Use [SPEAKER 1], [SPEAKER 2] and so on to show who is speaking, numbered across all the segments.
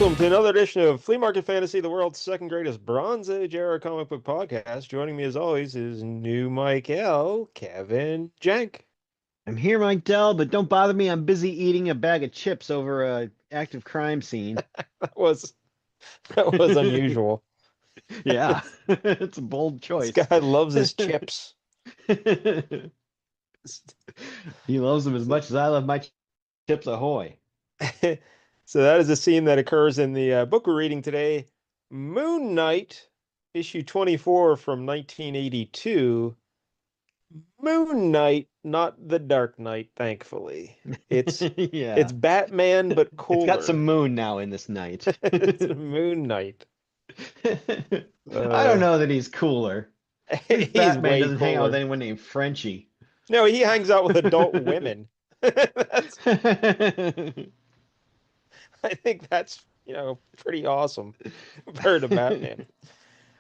[SPEAKER 1] Welcome to another edition of Flea Market Fantasy, the world's second greatest Bronze Age era comic book podcast. Joining me as always is new Mike L, Kevin Jank.
[SPEAKER 2] I'm here, Mike Dell, but don't bother me. I'm busy eating a bag of chips over a active crime scene.
[SPEAKER 1] That was that was unusual.
[SPEAKER 2] Yeah, it's a bold
[SPEAKER 1] This
[SPEAKER 2] choice.
[SPEAKER 1] guy loves his chips.
[SPEAKER 2] He loves them as much as I love my Chips Ahoy.
[SPEAKER 1] So that is a scene that occurs in the book we're reading today, Moon Knight, issue 24 from 1982. Moon Knight, not the Dark Knight, thankfully. It's
[SPEAKER 2] Yeah,
[SPEAKER 1] Batman, but
[SPEAKER 2] it's got
[SPEAKER 1] cooler.
[SPEAKER 2] some moon now in this night.
[SPEAKER 1] It's Moon Knight.
[SPEAKER 2] I don't know that he's cooler. This
[SPEAKER 1] He's
[SPEAKER 2] Batman
[SPEAKER 1] way
[SPEAKER 2] doesn't hang out with
[SPEAKER 1] cooler.
[SPEAKER 2] anyone named Frenchie.
[SPEAKER 1] No, he hangs out with adult women. That's, I think that's, pretty awesome compared to Batman.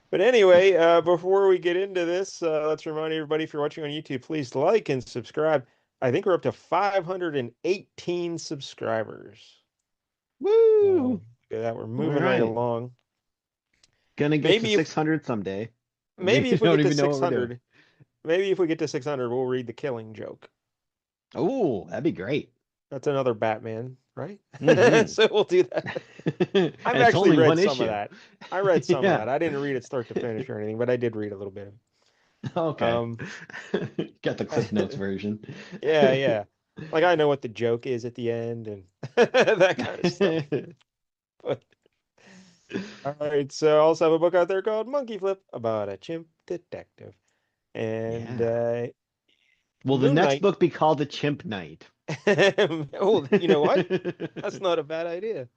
[SPEAKER 1] But anyway, before we get into this, let's remind everybody, if you're watching on YouTube, please like and subscribe. I think we're up to 518 subscribers.
[SPEAKER 2] Woo!
[SPEAKER 1] Look at that, we're
[SPEAKER 2] All
[SPEAKER 1] moving right
[SPEAKER 2] right.
[SPEAKER 1] along.
[SPEAKER 2] Gonna get to
[SPEAKER 1] Maybe if
[SPEAKER 2] 600 someday.
[SPEAKER 1] maybe
[SPEAKER 2] We
[SPEAKER 1] if we
[SPEAKER 2] don't
[SPEAKER 1] get to
[SPEAKER 2] even know what we're doing.
[SPEAKER 1] 600, maybe if we get to 600, we'll read The Killing Joke.
[SPEAKER 2] Oh, that'd be great.
[SPEAKER 1] That's another Batman, right?
[SPEAKER 2] Hmm.
[SPEAKER 1] So we'll do that.
[SPEAKER 2] And
[SPEAKER 1] I've
[SPEAKER 2] it's
[SPEAKER 1] actually
[SPEAKER 2] only
[SPEAKER 1] read
[SPEAKER 2] one
[SPEAKER 1] some of
[SPEAKER 2] issue.
[SPEAKER 1] that. I read some of
[SPEAKER 2] Yeah.
[SPEAKER 1] that. I didn't read it start to finish or anything, but I did read a little bit.
[SPEAKER 2] Okay.
[SPEAKER 1] Um,
[SPEAKER 2] Got the Cliff Notes version.
[SPEAKER 1] yeah, yeah. Like I know what the joke is at the end and that kind of stuff. But all right, so I also have a book out there called Monkey Flip about a chimp detective. And
[SPEAKER 2] Yeah. Will the
[SPEAKER 1] Moon
[SPEAKER 2] next
[SPEAKER 1] Knight.
[SPEAKER 2] book be called The Chimp Knight?
[SPEAKER 1] Oh, you know what? That's not a bad idea.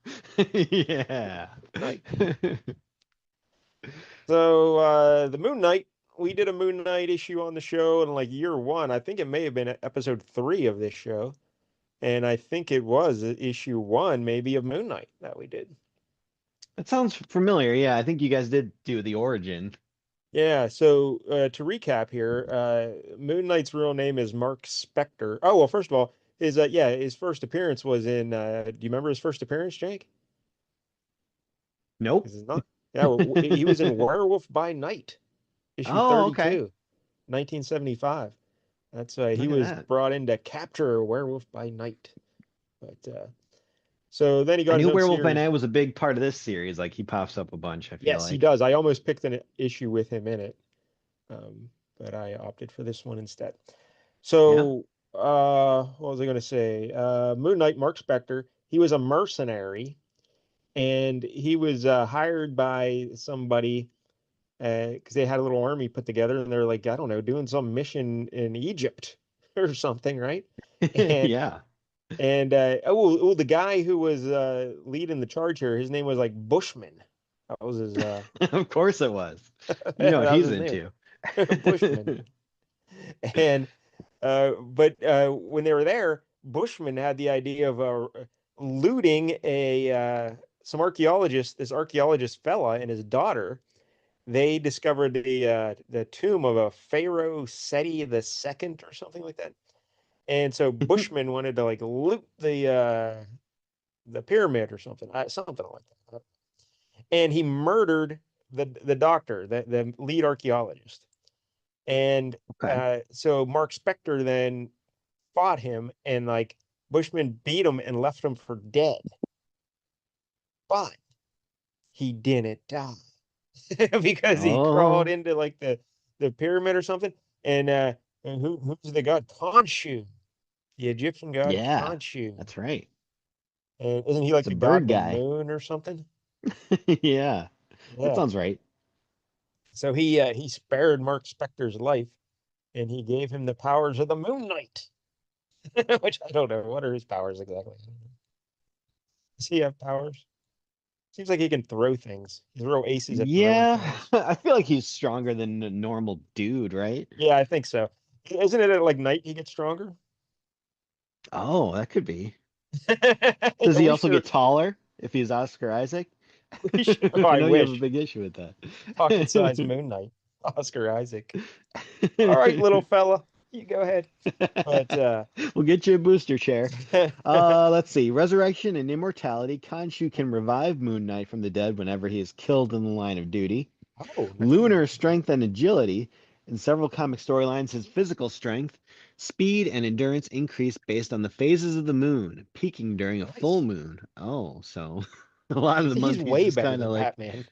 [SPEAKER 2] Yeah.
[SPEAKER 1] Knight. So the Moon Knight, we did a Moon Knight issue on the show in like year one. I think it may have been episode 3 of this show. And I think it was issue 1, maybe, of Moon Knight that we did.
[SPEAKER 2] That sounds familiar. Yeah, I think you guys did do the origin.
[SPEAKER 1] Yeah, so to recap here, Moon Knight's real name is Mark Spector. Oh, well, first of all, his first appearance was in do you remember his first appearance, Jake?
[SPEAKER 2] Nope.
[SPEAKER 1] This is not. Yeah, well, he was in Werewolf by Night, issue
[SPEAKER 2] Oh, okay.
[SPEAKER 1] 32, 1975. That's he
[SPEAKER 2] Look at
[SPEAKER 1] was
[SPEAKER 2] that.
[SPEAKER 1] brought in to capture a werewolf by night. But so then he
[SPEAKER 2] I
[SPEAKER 1] got his
[SPEAKER 2] knew
[SPEAKER 1] own
[SPEAKER 2] Werewolf by
[SPEAKER 1] series.
[SPEAKER 2] Night was a big part of this series. Like he pops up a bunch, I feel
[SPEAKER 1] Yes, he
[SPEAKER 2] like.
[SPEAKER 1] does. I almost picked an issue with him in it. But I opted for this one instead.
[SPEAKER 2] Yeah.
[SPEAKER 1] So, what was I going to say? Moon Knight, Mark Spector, he was a mercenary and he was hired by somebody because they had a little army put together and they're like, I don't know, doing some mission in Egypt or something, right? And
[SPEAKER 2] Yeah.
[SPEAKER 1] the guy who was leading the charge here, his name was like Bushman. That was his
[SPEAKER 2] Of course it was. You know what
[SPEAKER 1] that was
[SPEAKER 2] he's
[SPEAKER 1] his name.
[SPEAKER 2] into.
[SPEAKER 1] Bushman. And but when they were there, Bushman had the idea of looting this archaeologist fella and his daughter. They discovered the tomb of a Pharaoh Seti the Second or something like that. And so Bushman wanted to like loot the pyramid or something, something like that. And he murdered the doctor, the lead archaeologist. And
[SPEAKER 2] Okay.
[SPEAKER 1] so Mark Spector then fought him, and like Bushman beat him and left him for dead. But he didn't die because he crawled
[SPEAKER 2] Oh,
[SPEAKER 1] into like the pyramid or something. And who's the god? Khonshu, the Egyptian god
[SPEAKER 2] yeah.
[SPEAKER 1] Khonshu.
[SPEAKER 2] That's right.
[SPEAKER 1] And isn't he like
[SPEAKER 2] It's a
[SPEAKER 1] the god of
[SPEAKER 2] bird
[SPEAKER 1] the
[SPEAKER 2] guy.
[SPEAKER 1] moon or something?
[SPEAKER 2] Yeah. That
[SPEAKER 1] Yeah.
[SPEAKER 2] sounds right.
[SPEAKER 1] So he spared Mark Spector's life, and he gave him the powers of the Moon Knight, which I don't know. What are his powers exactly? Does he have powers? Seems like he can throw things. He's real aces at throwing
[SPEAKER 2] Yeah.
[SPEAKER 1] things.
[SPEAKER 2] I feel like he's stronger than a normal dude, right?
[SPEAKER 1] Yeah, I think so. Isn't it at like night he gets stronger?
[SPEAKER 2] Oh, that could be. Does
[SPEAKER 1] Yeah,
[SPEAKER 2] he
[SPEAKER 1] we
[SPEAKER 2] also
[SPEAKER 1] sure
[SPEAKER 2] get taller if he's Oscar Isaac?
[SPEAKER 1] we sure. Oh,
[SPEAKER 2] I
[SPEAKER 1] I
[SPEAKER 2] know you have a
[SPEAKER 1] wish.
[SPEAKER 2] big issue with that.
[SPEAKER 1] Pocket-sized Moon Knight, Oscar Isaac. All right, little fella. You go ahead. But
[SPEAKER 2] We'll get you a booster chair. Let's see. Resurrection and immortality. Khonshu can revive Moon Knight from the dead whenever he is killed in the line of duty.
[SPEAKER 1] oh,
[SPEAKER 2] Lunar strength and agility. In several comic storylines, his physical strength, speed, and endurance increase based on the phases of the moon, peaking during a full
[SPEAKER 1] nice.
[SPEAKER 2] moon. Oh, so a lot of the
[SPEAKER 1] He's
[SPEAKER 2] month he's
[SPEAKER 1] way
[SPEAKER 2] just
[SPEAKER 1] better
[SPEAKER 2] kind of
[SPEAKER 1] than
[SPEAKER 2] like
[SPEAKER 1] Batman.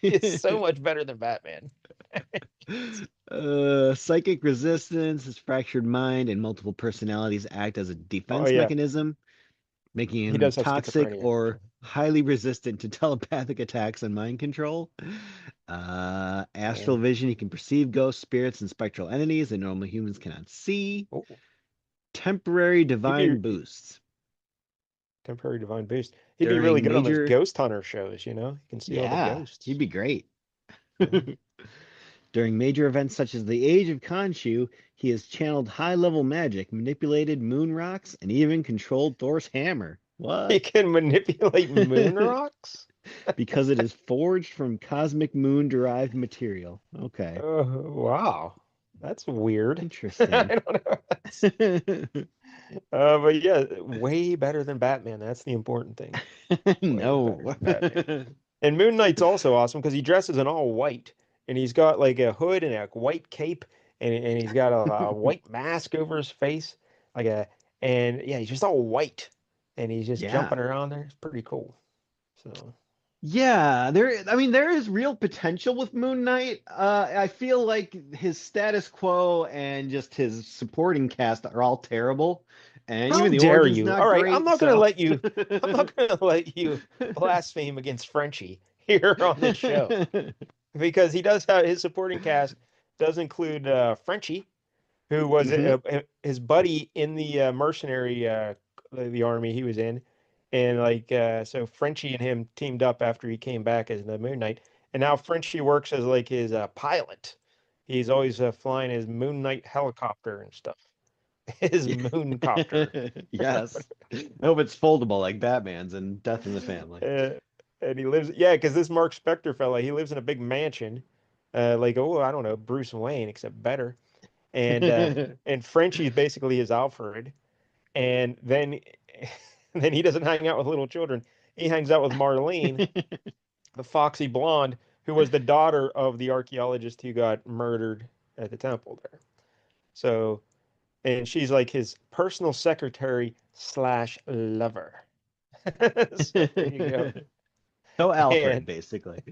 [SPEAKER 1] He is so much better than Batman.
[SPEAKER 2] psychic resistance, his fractured mind, and multiple personalities act as a
[SPEAKER 1] Oh
[SPEAKER 2] defense
[SPEAKER 1] yeah,
[SPEAKER 2] mechanism, making
[SPEAKER 1] he
[SPEAKER 2] him
[SPEAKER 1] does have
[SPEAKER 2] toxic
[SPEAKER 1] schizophrenia.
[SPEAKER 2] or highly resistant to telepathic attacks and mind control. Astral
[SPEAKER 1] And
[SPEAKER 2] vision, he can perceive ghosts, spirits, and spectral entities that normal humans cannot see.
[SPEAKER 1] oh,
[SPEAKER 2] Temporary
[SPEAKER 1] he'd
[SPEAKER 2] divine
[SPEAKER 1] be
[SPEAKER 2] boosts.
[SPEAKER 1] temporary divine boost. He'd be really
[SPEAKER 2] During
[SPEAKER 1] good on those
[SPEAKER 2] major,
[SPEAKER 1] ghost hunter shows. He can see all the
[SPEAKER 2] yeah, he'd
[SPEAKER 1] ghosts.
[SPEAKER 2] be great.
[SPEAKER 1] Yeah.
[SPEAKER 2] During major events such as the Age of Khonshu, he has channeled high-level magic, manipulated moon rocks, and even controlled Thor's hammer.
[SPEAKER 1] He
[SPEAKER 2] What?
[SPEAKER 1] can manipulate moon rocks.
[SPEAKER 2] Because it is forged from cosmic moon-derived material. Okay,
[SPEAKER 1] Oh, wow, that's weird. I
[SPEAKER 2] interesting.
[SPEAKER 1] don't know. But yeah, way better than Batman. That's the important thing. Way better
[SPEAKER 2] No.
[SPEAKER 1] than Batman. And Moon Knight's also awesome because he dresses in all white, and he's got like a hood and a white cape, and he's got a white mask over his face, like a and yeah, he's just all white, and he's just
[SPEAKER 2] Yeah.
[SPEAKER 1] jumping around there. It's pretty cool. So
[SPEAKER 2] Yeah, I mean, there is real potential with Moon Knight. I feel like his status quo and just his supporting cast are all terrible, and
[SPEAKER 1] how
[SPEAKER 2] even the
[SPEAKER 1] dare
[SPEAKER 2] origin's
[SPEAKER 1] you? All
[SPEAKER 2] not
[SPEAKER 1] right, I'm
[SPEAKER 2] great,
[SPEAKER 1] not gonna
[SPEAKER 2] so.
[SPEAKER 1] let you. I'm not gonna let you blaspheme against Frenchie here on this show because he does have his supporting cast does include Frenchie who was
[SPEAKER 2] Hmm.
[SPEAKER 1] his buddy in the mercenary the army he was in, and like so Frenchie and him teamed up after he came back as the Moon Knight, and now Frenchie works as like his pilot. He's always flying his Moon Knight helicopter and stuff. His moon copter.
[SPEAKER 2] Yes. I hope it's foldable like Batman's in Death in the Family.
[SPEAKER 1] Uh, and he lives, yeah, because this Mark Spector fella, he lives in a big mansion, like oh, I don't know, Bruce Wayne, except better. And Frenchie's basically his Alfred, and then then he doesn't hang out with little children. He hangs out with Marlene, the foxy blonde, who was the daughter of the archaeologist who got murdered at the temple there. So, and she's like his personal secretary slash lover. So there you go.
[SPEAKER 2] So Alfred,
[SPEAKER 1] And
[SPEAKER 2] basically.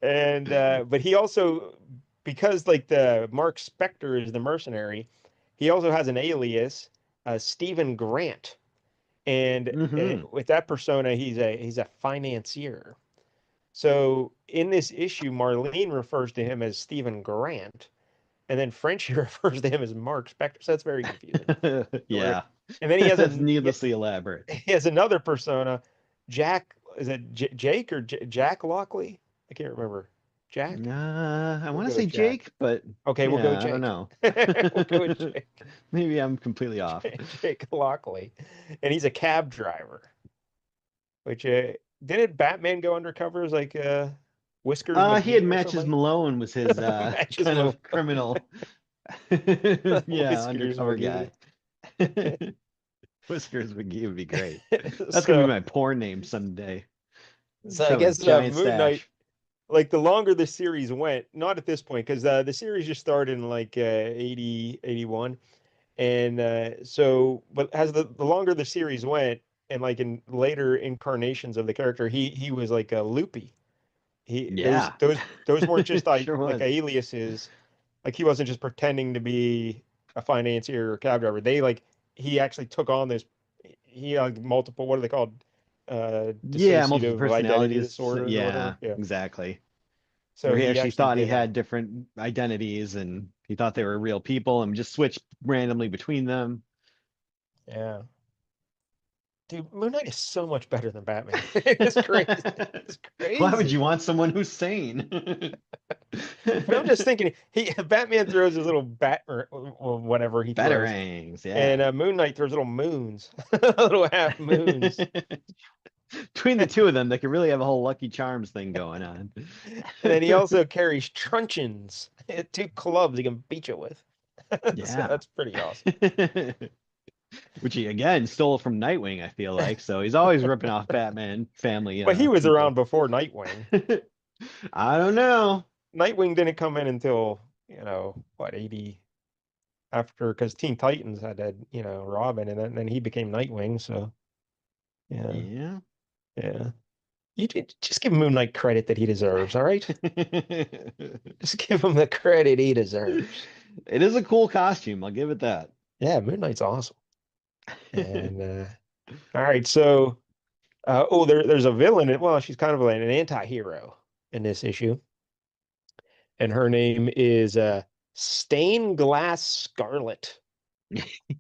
[SPEAKER 1] but he also because like the Mark Spector is the mercenary, he also has an alias, Stephen Grant. And
[SPEAKER 2] Hmm.
[SPEAKER 1] with that persona, he's a financier. So in this issue, Marlene refers to him as Stephen Grant, and then Frenchie refers to him as Mark Spector. So that's very confusing.
[SPEAKER 2] Yeah.
[SPEAKER 1] And then
[SPEAKER 2] That's needlessly elaborate.
[SPEAKER 1] he has another persona, Jack. Is it Jake or Jack Lockley? I can't remember. Jack.
[SPEAKER 2] I
[SPEAKER 1] We'll
[SPEAKER 2] want to
[SPEAKER 1] go
[SPEAKER 2] say
[SPEAKER 1] with Jack.
[SPEAKER 2] Jake, but
[SPEAKER 1] Okay, we'll go with
[SPEAKER 2] yeah, I don't
[SPEAKER 1] Jake.
[SPEAKER 2] know.
[SPEAKER 1] We'll go with Jake.
[SPEAKER 2] Maybe I'm completely off.
[SPEAKER 1] Jake Lockley, and he's a cab driver. Which didn't Batman go undercover as like Whiskers
[SPEAKER 2] He had
[SPEAKER 1] McGee or
[SPEAKER 2] Matches
[SPEAKER 1] somebody?
[SPEAKER 2] Malone was his
[SPEAKER 1] Matches
[SPEAKER 2] kind
[SPEAKER 1] Malone.
[SPEAKER 2] of criminal, yeah,
[SPEAKER 1] Whiskers
[SPEAKER 2] undercover
[SPEAKER 1] McGee.
[SPEAKER 2] guy. Whiskers McGee would be great. That's gonna be
[SPEAKER 1] So
[SPEAKER 2] my porn name someday.
[SPEAKER 1] so
[SPEAKER 2] Just
[SPEAKER 1] I
[SPEAKER 2] have a
[SPEAKER 1] guess
[SPEAKER 2] giant
[SPEAKER 1] Moon Knight,
[SPEAKER 2] stash.
[SPEAKER 1] like the longer the series went, not at this point, because the series just started in like 80, 81. And so, but as the longer the series went, and like in later incarnations of the character, he was like a loopy. He
[SPEAKER 2] Yeah,
[SPEAKER 1] those weren't just
[SPEAKER 2] sure
[SPEAKER 1] like
[SPEAKER 2] was.
[SPEAKER 1] aliases. Like he wasn't just pretending to be a financier or cab driver. They like he actually took on this. He had multiple. What are they called?
[SPEAKER 2] Yeah, multiple
[SPEAKER 1] Dissociative identity
[SPEAKER 2] personalities.
[SPEAKER 1] disorders or
[SPEAKER 2] Yeah,
[SPEAKER 1] whatever. Yeah.
[SPEAKER 2] exactly.
[SPEAKER 1] So
[SPEAKER 2] Where he
[SPEAKER 1] he
[SPEAKER 2] actually
[SPEAKER 1] actually
[SPEAKER 2] thought he
[SPEAKER 1] did that.
[SPEAKER 2] had different identities and he thought they were real people and just switched randomly between them.
[SPEAKER 1] Yeah. Dude, Moon Knight is so much better than Batman. It's crazy. It's
[SPEAKER 2] Why would
[SPEAKER 1] crazy.
[SPEAKER 2] you want someone who's sane?
[SPEAKER 1] But I'm just thinking, he Batman throws his little bat or whatever he throws,
[SPEAKER 2] Batarangs,
[SPEAKER 1] and
[SPEAKER 2] yeah.
[SPEAKER 1] Moon Knight throws little moons, little half moons.
[SPEAKER 2] Between the two of them, they could really have a whole Lucky Charms thing going on.
[SPEAKER 1] And then he also carries truncheons, two clubs he can beat you with. So
[SPEAKER 2] Yeah.
[SPEAKER 1] that's pretty awesome.
[SPEAKER 2] Which he again stole from Nightwing, I feel like. So he's always ripping off Batman family
[SPEAKER 1] But he was around
[SPEAKER 2] people.
[SPEAKER 1] before Nightwing.
[SPEAKER 2] I don't know.
[SPEAKER 1] Nightwing didn't come in until, what, 80 after, because Teen Titans had, Robin, and then he became Nightwing. So, yeah,
[SPEAKER 2] Yeah.
[SPEAKER 1] yeah. Just give Moon Knight credit that he deserves, all right? Just give him the credit he deserves.
[SPEAKER 2] It is a cool costume, I'll give it that.
[SPEAKER 1] Yeah, Moon Knight's awesome. And, all right, so, there's a villain. Well, she's kind of like an anti-hero in this issue. And her name is Stained Glass Scarlet.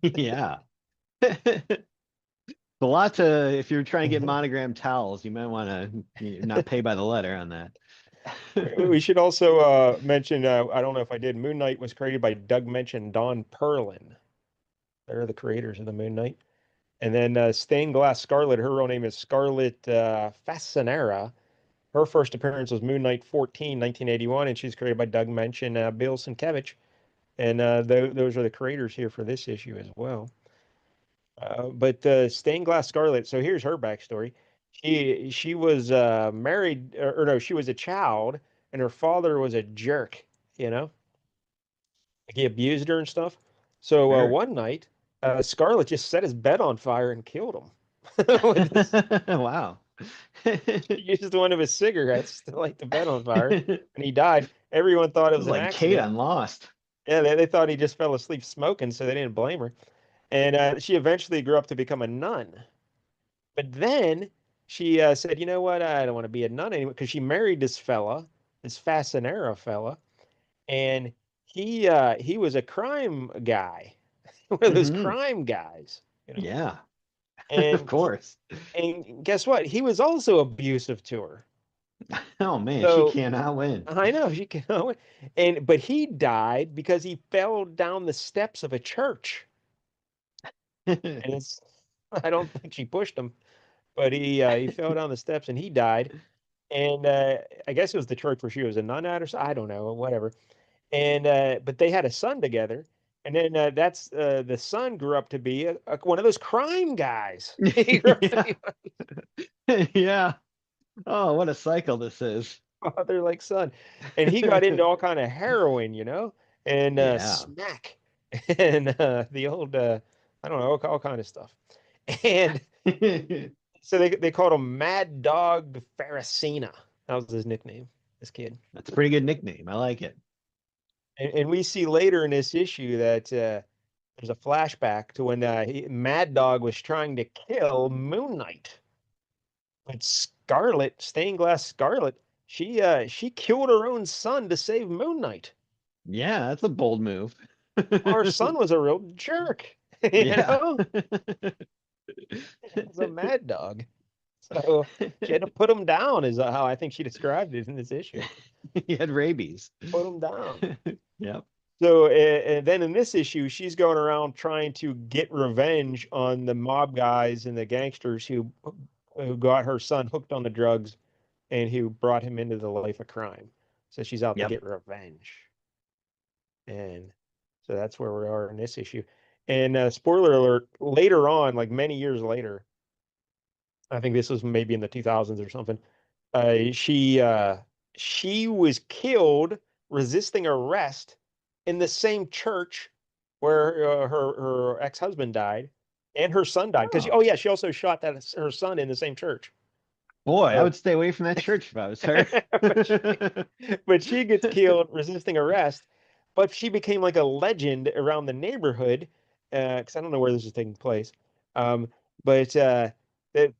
[SPEAKER 2] Yeah. A lot to, if you're trying to get monogram towels, you might want to not pay by the letter on that.
[SPEAKER 1] We should also mention, I don't know if I did, Moon Knight was created by Doug Moench and Don Perlin. They're the creators of the Moon Knight. And then Stained Glass Scarlet, her real name is Scarlet Fasanera. Her first appearance was Moon Knight 14, 1981, and she's created by Doug Moench and Bill Sienkiewicz. And those are the creators here for this issue as well. But Stained Glass Scarlet, so here's her backstory. She was married, or no, she was a child, and her father was a jerk, you know? Like he abused her and stuff. So
[SPEAKER 2] Sure.
[SPEAKER 1] one night, Scarlet just set his bed on fire and killed him. With this,
[SPEAKER 2] Wow.
[SPEAKER 1] she used one of his cigarettes to light the bed on fire, and he died. Everyone thought it was an
[SPEAKER 2] Like Kate
[SPEAKER 1] accident.
[SPEAKER 2] on Lost.
[SPEAKER 1] Yeah, they thought he just fell asleep smoking, so they didn't blame her. And she eventually grew up to become a nun. But then she said, you know what? I don't want to be a nun anymore because she married this fella, this Fasanera fella, and he was a crime guy, one of those
[SPEAKER 2] Hmm.
[SPEAKER 1] crime guys.
[SPEAKER 2] Yeah, of
[SPEAKER 1] And
[SPEAKER 2] course.
[SPEAKER 1] and guess what? He was also abusive to her.
[SPEAKER 2] Oh man, she
[SPEAKER 1] So
[SPEAKER 2] cannot win.
[SPEAKER 1] I know she can, but he died because he fell down the steps of a church, and it's I don't think she pushed him, but he fell down the steps and he died. And I guess it was the church where she was a nun at, or so, I don't know, whatever. And but they had a son together, and then that's the son grew up to be one of those crime guys. He grew up to
[SPEAKER 2] Yeah.
[SPEAKER 1] be
[SPEAKER 2] Yeah. Oh, what a cycle this is.
[SPEAKER 1] father like son, and he got into all kind of heroin, and
[SPEAKER 2] Yeah.
[SPEAKER 1] smack, and the old I don't know, all kind of stuff. And so they called him Mad Dog Faracina. That was his nickname. This kid.
[SPEAKER 2] That's a pretty good nickname. I like it.
[SPEAKER 1] And we see later in this issue that there's a flashback to when Mad Dog was trying to kill Moon Knight. But Scarlet, Stained Glass Scarlet, she killed her own son to save Moon Knight.
[SPEAKER 2] Yeah, that's a bold move.
[SPEAKER 1] Our son was a real jerk, you
[SPEAKER 2] Yeah.
[SPEAKER 1] know? He was a mad dog. So she had to put him down, is how I think she described it in this issue.
[SPEAKER 2] He had rabies.
[SPEAKER 1] Put him down.
[SPEAKER 2] Yep.
[SPEAKER 1] So then in this issue, she's going around trying to get revenge on the mob guys and the gangsters who got her son hooked on the drugs and who brought him into the life of crime. So she's out to
[SPEAKER 2] Yep.
[SPEAKER 1] get revenge. And so that's where we are in this issue. And spoiler alert, later on, like many years later, I think this was maybe in the 2000s or something, uh, she uh, she was killed resisting arrest in the same church where her ex-husband died and her son died. Because
[SPEAKER 2] Oh,
[SPEAKER 1] oh yeah, she also shot her son in the same church.
[SPEAKER 2] boy, I
[SPEAKER 1] So,
[SPEAKER 2] would stay away from that church if I was her.
[SPEAKER 1] but she, but she gets killed resisting arrest. But she became like a legend around the neighborhood because I don't know where this is taking place. Um, but that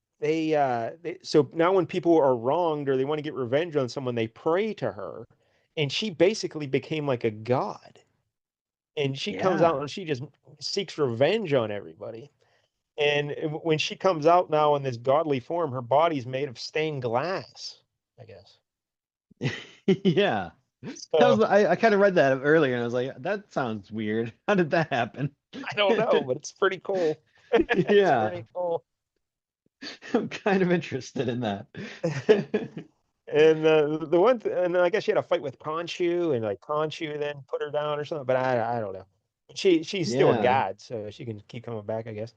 [SPEAKER 1] so now when people are wronged or they want to get revenge on someone, they pray to her, and she basically became like a god. And she comes
[SPEAKER 2] Yeah.
[SPEAKER 1] out and she just seeks revenge on everybody. And when she comes out now in this godly form, her body's made of stained glass, I guess.
[SPEAKER 2] Yeah.
[SPEAKER 1] So
[SPEAKER 2] I kind of read that earlier and I was like, that sounds weird. How did that happen?
[SPEAKER 1] I don't know, but it's pretty cool. It's
[SPEAKER 2] Yeah.
[SPEAKER 1] pretty cool.
[SPEAKER 2] I'm kind of interested in that.
[SPEAKER 1] And the one, and then I guess she had a fight with Khonshu, and like Khonshu then put her down or something. But I don't know. But she's still a
[SPEAKER 2] Yeah.
[SPEAKER 1] god, so she can keep coming back, I guess.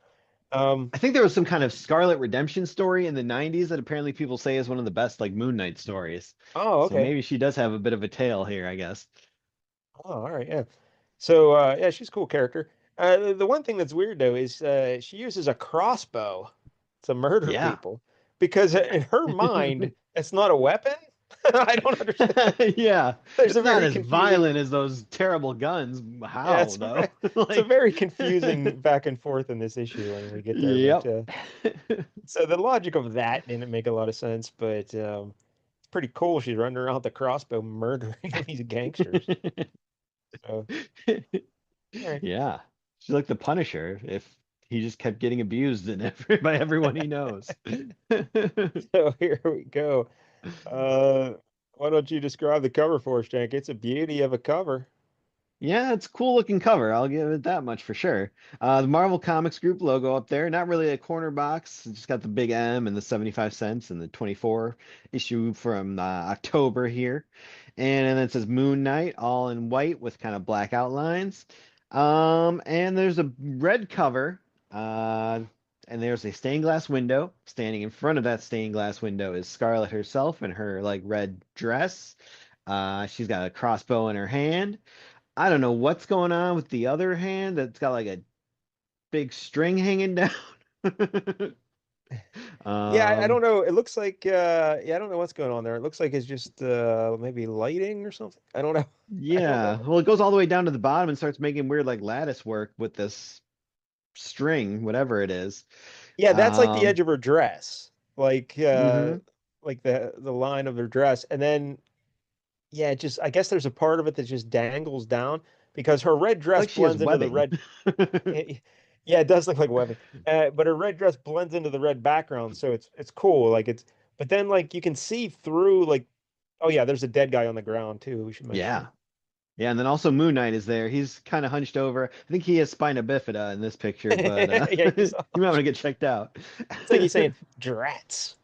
[SPEAKER 1] Um,
[SPEAKER 2] I think there was some kind of Scarlet Redemption story in the 90s that apparently people say is one of the best like Moon Knight stories.
[SPEAKER 1] oh,
[SPEAKER 2] So
[SPEAKER 1] okay.
[SPEAKER 2] maybe she does have a bit of a tale here, I guess.
[SPEAKER 1] Oh, all right, yeah. So yeah, she's a cool character. The one thing that's weird though is she uses a crossbow to murder
[SPEAKER 2] Yeah.
[SPEAKER 1] people because in her mind it's not a weapon. I don't understand.
[SPEAKER 2] Yeah.
[SPEAKER 1] There's a
[SPEAKER 2] It's not
[SPEAKER 1] very
[SPEAKER 2] as violent
[SPEAKER 1] confusing.
[SPEAKER 2] as those terrible guns.
[SPEAKER 1] Yeah,
[SPEAKER 2] How though?
[SPEAKER 1] it's a
[SPEAKER 2] Like
[SPEAKER 1] very confusing back and forth in this issue when we get there. But
[SPEAKER 2] Yep.
[SPEAKER 1] so the logic of that didn't make a lot of sense. But it's pretty cool. She's running around with a crossbow murdering these gangsters. So all right.
[SPEAKER 2] Yeah. She's like the Punisher if he just kept getting abused by everyone he knows.
[SPEAKER 1] So here we go. Uh, why don't you describe the cover for us, Jank? It's a beauty of a cover.
[SPEAKER 2] Yeah, it's a cool looking cover. I'll give it that much for sure. The Marvel Comics Group logo up there, not really a corner box. It's just got the big M and the 75 cents and the 24 issue from October here. And then it says Moon Knight, all in white with kind of black outlines. And there's a red cover. Uh, and there's a stained glass window. Standing in front of that stained glass window is Scarlet herself in her like red dress. She's got a crossbow in her hand. I don't know what's going on with the other hand that's got like a big string hanging down.
[SPEAKER 1] Yeah, I
[SPEAKER 2] Um,
[SPEAKER 1] don't know. It looks like yeah, I don't know what's going on there. It looks like it's just maybe lighting or something. I don't know. I don't
[SPEAKER 2] yeah.
[SPEAKER 1] know.
[SPEAKER 2] Well, it goes all the way down to the bottom and starts making weird like lattice work with this string, whatever it is.
[SPEAKER 1] Yeah, that's like the
[SPEAKER 2] Um,
[SPEAKER 1] edge of her dress.
[SPEAKER 2] hmm
[SPEAKER 1] Like the line of her dress. And then yeah, it just I guess there's a part of it that just dangles down because her red
[SPEAKER 2] It's
[SPEAKER 1] dress
[SPEAKER 2] like she has
[SPEAKER 1] blends into the
[SPEAKER 2] webbing.
[SPEAKER 1] red. Yeah, it does look like webbing. But her red dress blends into the red background, so it's cool. Like it's, but then like you can see through like, oh yeah, there's a dead guy on the ground too. We should
[SPEAKER 2] Yeah.
[SPEAKER 1] mention.
[SPEAKER 2] Yeah, and then also Moon Knight is there. He's kind of hunched over. I think he has spina bifida in this picture, but
[SPEAKER 1] Yeah,
[SPEAKER 2] you might want to get checked out.
[SPEAKER 1] it's like he's saying drats,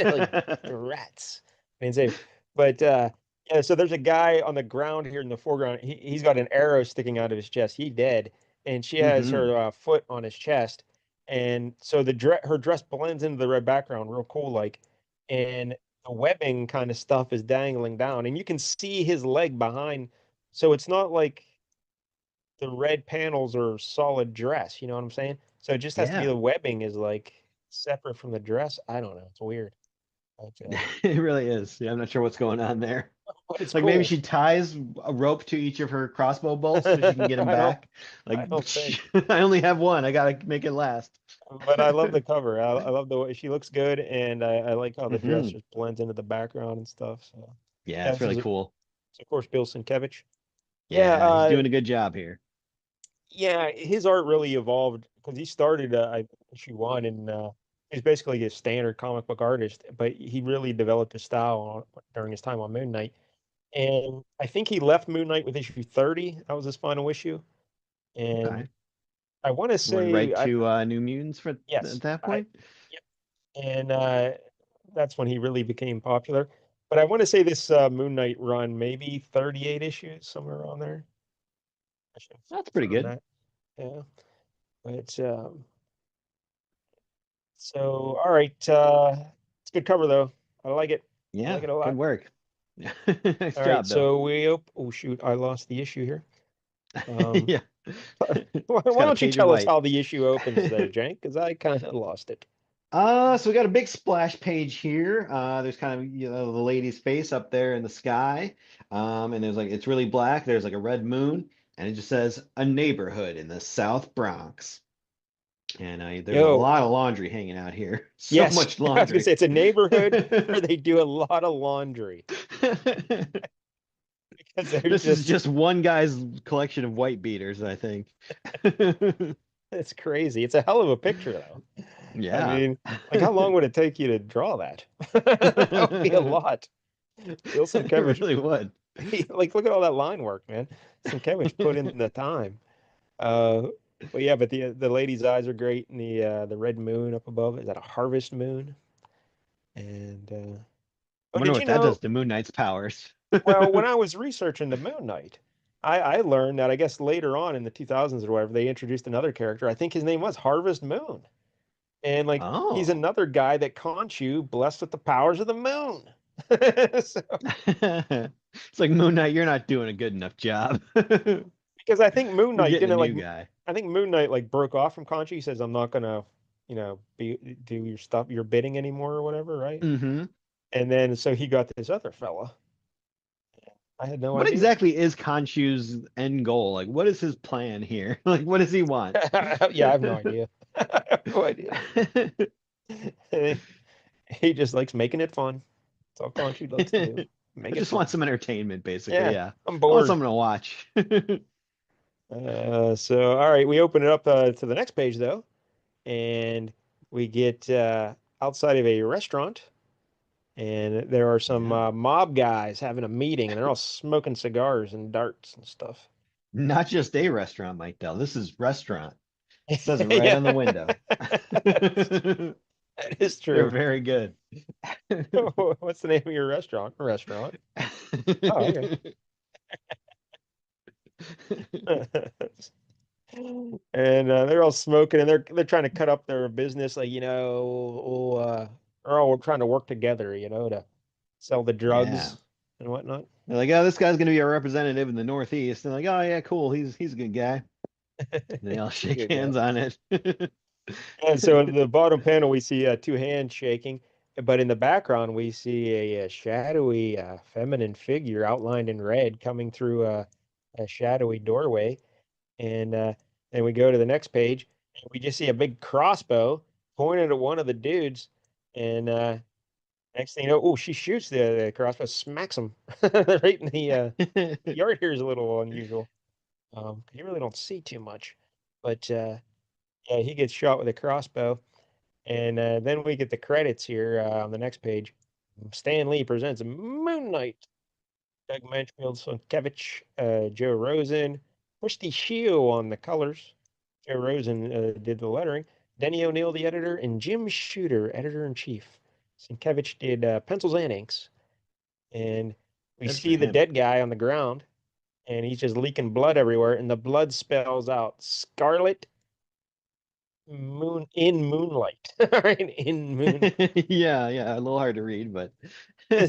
[SPEAKER 1] like drats. I mean, say, but yeah. So there's a guy on the ground here in the foreground. He's got an arrow sticking out of his chest. He dead, and she has
[SPEAKER 2] hmm
[SPEAKER 1] her foot on his chest, and so her dress blends into the red background, real cool like, and the webbing kind of stuff is dangling down, and you can see his leg behind. So it's not like the red panels are solid dress. You know what I'm saying? So it just has to be
[SPEAKER 2] Yeah.
[SPEAKER 1] the webbing is like separate from the dress. I don't know. It's weird, but,
[SPEAKER 2] It really is. Yeah, I'm not sure what's going on there.
[SPEAKER 1] but it's
[SPEAKER 2] Like maybe
[SPEAKER 1] cool.
[SPEAKER 2] she ties a rope to each of her crossbow bolts so she can get them
[SPEAKER 1] I don't.
[SPEAKER 2] back. Like
[SPEAKER 1] I don't think.
[SPEAKER 2] I only have one. I gotta make it last.
[SPEAKER 1] But I love the cover. I love the way she looks good, and I like how the dress
[SPEAKER 2] hmm
[SPEAKER 1] just blends into the background and stuff. So
[SPEAKER 2] Yeah,
[SPEAKER 1] yeah,
[SPEAKER 2] it's
[SPEAKER 1] this
[SPEAKER 2] really
[SPEAKER 1] is
[SPEAKER 2] cool.
[SPEAKER 1] of course Bill Sienkiewicz. Yeah,
[SPEAKER 2] Yeah, he's doing a good job here.
[SPEAKER 1] yeah, his art really evolved because he started issue one, and he's basically a standard comic book artist, but he really developed a style during his time on Moon Knight. And I think he left Moon Knight with issue 30. That was his final issue. And
[SPEAKER 2] Okay.
[SPEAKER 1] I want to
[SPEAKER 2] Went
[SPEAKER 1] say,
[SPEAKER 2] right to New Mutants at
[SPEAKER 1] yes,
[SPEAKER 2] that point.
[SPEAKER 1] yep. And that's when he really became popular. But I want to say this Moon Knight run, maybe 38 issues, somewhere around there. I should
[SPEAKER 2] That's pretty
[SPEAKER 1] confirm
[SPEAKER 2] good.
[SPEAKER 1] that. Yeah. But so, all right. It's a good cover though. I like it. I like
[SPEAKER 2] Yeah,
[SPEAKER 1] it a
[SPEAKER 2] good
[SPEAKER 1] lot.
[SPEAKER 2] work. Nice
[SPEAKER 1] All right.
[SPEAKER 2] job, Bill.
[SPEAKER 1] So oh shoot, I lost the issue here. Um,
[SPEAKER 2] Yeah. It's
[SPEAKER 1] why
[SPEAKER 2] got a
[SPEAKER 1] don't you
[SPEAKER 2] page of
[SPEAKER 1] tell us
[SPEAKER 2] white.
[SPEAKER 1] how the issue opens there, Jank? Because I kind of lost it.
[SPEAKER 2] So we got a big splash page here. There's kind of the lady's face up there in the sky. And there's like it's really black. There's like a red moon, and it just says a neighborhood in the South Bronx. And there's a
[SPEAKER 1] Yo,
[SPEAKER 2] lot of laundry hanging out here. So
[SPEAKER 1] yes,
[SPEAKER 2] much
[SPEAKER 1] I was gonna
[SPEAKER 2] laundry.
[SPEAKER 1] say it's a neighborhood where they do a lot of laundry because there's
[SPEAKER 2] This is
[SPEAKER 1] just
[SPEAKER 2] just one guy's collection of white beaters, I think.
[SPEAKER 1] it's crazy. It's a hell of a picture though. I
[SPEAKER 2] Yeah.
[SPEAKER 1] mean, like how long would it take you to draw that? That would be a lot. Bill
[SPEAKER 2] It
[SPEAKER 1] Sienkiewicz,
[SPEAKER 2] really would.
[SPEAKER 1] like look at all that line work, man. Sienkiewicz put in the time. Uh, But yeah, but the lady's eyes are great, and the red moon up above, is that a harvest moon? And
[SPEAKER 2] I
[SPEAKER 1] oh,
[SPEAKER 2] wonder
[SPEAKER 1] did
[SPEAKER 2] what
[SPEAKER 1] you
[SPEAKER 2] that
[SPEAKER 1] know?
[SPEAKER 2] does to Moon Knight's powers.
[SPEAKER 1] Well, when I was researching the Moon Knight, I learned that I guess later on in the 2000s or whatever, they introduced another character. I think his name was Harvest Moon. And like he's
[SPEAKER 2] Oh.
[SPEAKER 1] another guy that Khonshu blessed with the powers of the moon. So,
[SPEAKER 2] It's like Moon Knight, you're not doing a good enough job.
[SPEAKER 1] because I think Moon
[SPEAKER 2] We're
[SPEAKER 1] Knight
[SPEAKER 2] getting a
[SPEAKER 1] didn't like
[SPEAKER 2] new guy.
[SPEAKER 1] I think Moon Knight like broke off from Khonshu. He says, I'm not gonna, do your stuff, your bidding anymore or whatever, right?
[SPEAKER 2] Hmm.
[SPEAKER 1] And then so he got this other fella. I had no
[SPEAKER 2] What
[SPEAKER 1] idea.
[SPEAKER 2] exactly is Khonshu's end goal? Like, what is his plan here? Like, what does he want?
[SPEAKER 1] Yeah, I have no idea. I have no idea. He just likes making it fun. That's all Khonshu likes to do.
[SPEAKER 2] I
[SPEAKER 1] Make it
[SPEAKER 2] just want
[SPEAKER 1] fun.
[SPEAKER 2] some entertainment, basically.
[SPEAKER 1] Yeah,
[SPEAKER 2] Yeah.
[SPEAKER 1] I'm
[SPEAKER 2] I want
[SPEAKER 1] bored.
[SPEAKER 2] someone to watch.
[SPEAKER 1] So all right, we open it up to the next page though, and we get outside of a restaurant, and there are some
[SPEAKER 2] Yeah.
[SPEAKER 1] mob guys having a meeting, and they're all smoking cigars and darts and stuff.
[SPEAKER 2] Not just a restaurant, Mike Dell. This is restaurant. It says it right
[SPEAKER 1] Yeah,
[SPEAKER 2] on the window.
[SPEAKER 1] that is
[SPEAKER 2] They're
[SPEAKER 1] true.
[SPEAKER 2] very good.
[SPEAKER 1] What's the name of your restaurant? Restaurant. Oh, okay. And they're all smoking, and they're trying to cut up their business, like they're all trying to work together, to sell the
[SPEAKER 2] Yeah.
[SPEAKER 1] drugs and whatnot.
[SPEAKER 2] They're like, oh, this guy's gonna be a representative in the Northeast. And like, oh yeah, cool. He's a good guy. And they all
[SPEAKER 1] He's a
[SPEAKER 2] shake
[SPEAKER 1] good guy.
[SPEAKER 2] hands on it.
[SPEAKER 1] And so at the bottom panel, we see two hands shaking, but in the background, we see a shadowy, feminine figure outlined in red coming through a shadowy doorway. And then we go to the next page, and we just see a big crossbow pointed at one of the dudes. And next thing you know, oh, she shoots the crossbow, smacks him right in the art here is a little unusual. You really don't see too much, but yeah, he gets shot with a crossbow. And then we get the credits here on the next page. Stan Lee presents Moon Knight. Doug Moench, Bill Sienkiewicz, Joe Rosen, Christy Sheo on the colors. Joe Rosen did the lettering. Denny O'Neil, the editor, and Jim Shooter, editor in chief. Sienkiewicz did pencils and inks. And we
[SPEAKER 2] Good for
[SPEAKER 1] see the
[SPEAKER 2] him.
[SPEAKER 1] dead guy on the ground, and he's just leaking blood everywhere. And the blood spells out Scarlet Moon in Moonlight. Right? In Moon.
[SPEAKER 2] Yeah, yeah, a little hard to read, but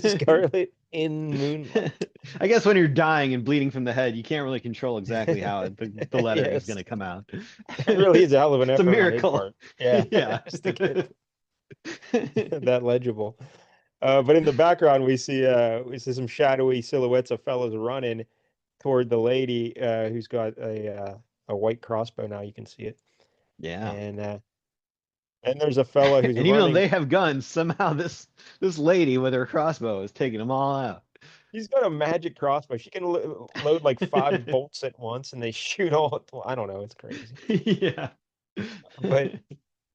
[SPEAKER 1] Scarlet in Moonlight.
[SPEAKER 2] I guess when you're dying and bleeding from the head, you can't really control exactly how the lettering is going
[SPEAKER 1] Yes.
[SPEAKER 2] to come out.
[SPEAKER 1] It really is a hell of an
[SPEAKER 2] It's a
[SPEAKER 1] effort on his
[SPEAKER 2] miracle.
[SPEAKER 1] part. Yeah,
[SPEAKER 2] Yeah.
[SPEAKER 1] just to get that legible. But in the background, we see some shadowy silhouettes of fellows running toward the lady who's got a white crossbow. Now you can see it,
[SPEAKER 2] Yeah.
[SPEAKER 1] and then there's a fella who's
[SPEAKER 2] And even though
[SPEAKER 1] running.
[SPEAKER 2] they have guns, somehow this lady with her crossbow is taking them all out.
[SPEAKER 1] He's got a magic crossbow. She can load like five bolts at once, and they shoot all. I don't know. It's crazy.
[SPEAKER 2] Yeah.
[SPEAKER 1] But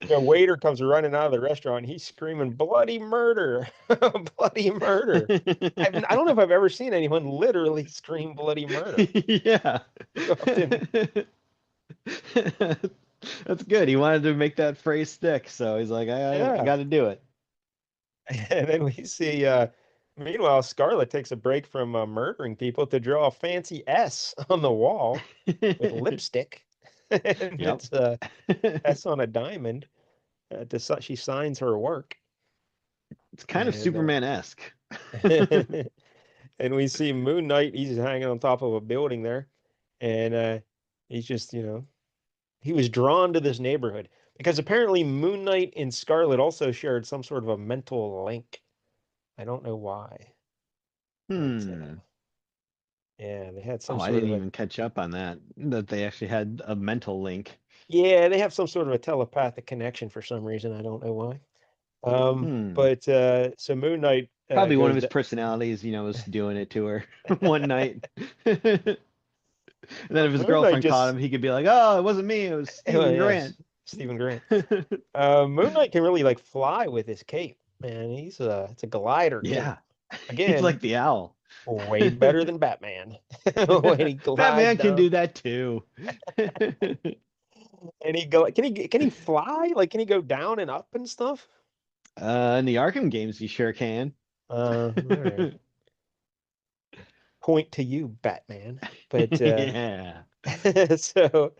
[SPEAKER 1] the waiter comes running out of the restaurant. He's screaming, "Bloody murder! Bloody murder!" I don't know if I've ever seen anyone literally scream bloody murder.
[SPEAKER 2] Yeah.
[SPEAKER 1] Often,
[SPEAKER 2] That's good. He wanted to make that phrase stick, so he's like, I
[SPEAKER 1] yeah.
[SPEAKER 2] got to do it.
[SPEAKER 1] And then we see, meanwhile, Scarlet takes a break from murdering people to draw a fancy S on the wall with lipstick. And
[SPEAKER 2] Yep.
[SPEAKER 1] it's S on a diamond. She signs her work.
[SPEAKER 2] It's kind of
[SPEAKER 1] And
[SPEAKER 2] Superman-esque.
[SPEAKER 1] and we see Moon Knight. He's hanging on top of a building there, and he's just, he was drawn to this neighborhood because apparently Moon Knight and Scarlet also shared some sort of a mental link. I don't know why, but
[SPEAKER 2] Hmm.
[SPEAKER 1] yeah, they had
[SPEAKER 2] Oh,
[SPEAKER 1] some
[SPEAKER 2] I
[SPEAKER 1] sort
[SPEAKER 2] didn't
[SPEAKER 1] of a
[SPEAKER 2] even catch up on that, that they actually had a mental link.
[SPEAKER 1] yeah, they have some sort of a telepathic connection for some reason. I don't know why.
[SPEAKER 2] Hmm.
[SPEAKER 1] But so Moon Knight
[SPEAKER 2] Probably one of
[SPEAKER 1] goes
[SPEAKER 2] his
[SPEAKER 1] to,
[SPEAKER 2] personalities, was doing it to her one night. And then
[SPEAKER 1] well,
[SPEAKER 2] if his
[SPEAKER 1] Moon Knight
[SPEAKER 2] girlfriend caught
[SPEAKER 1] just
[SPEAKER 2] him, he could be like, "Oh, it wasn't me. It was
[SPEAKER 1] well,
[SPEAKER 2] Stephen Grant."
[SPEAKER 1] yes, Stephen Grant. Moon Knight can really like fly with his cape, man. It's a glider cape.
[SPEAKER 2] Yeah. He's
[SPEAKER 1] Again,
[SPEAKER 2] like the owl.
[SPEAKER 1] way better than Batman when he glides
[SPEAKER 2] Batman can
[SPEAKER 1] down.
[SPEAKER 2] do that too.
[SPEAKER 1] And he go, can he fly? Like, can he go down and up and stuff?
[SPEAKER 2] In the Arkham games, you sure can.
[SPEAKER 1] All right. Point to you, Batman. But
[SPEAKER 2] Yeah.
[SPEAKER 1] so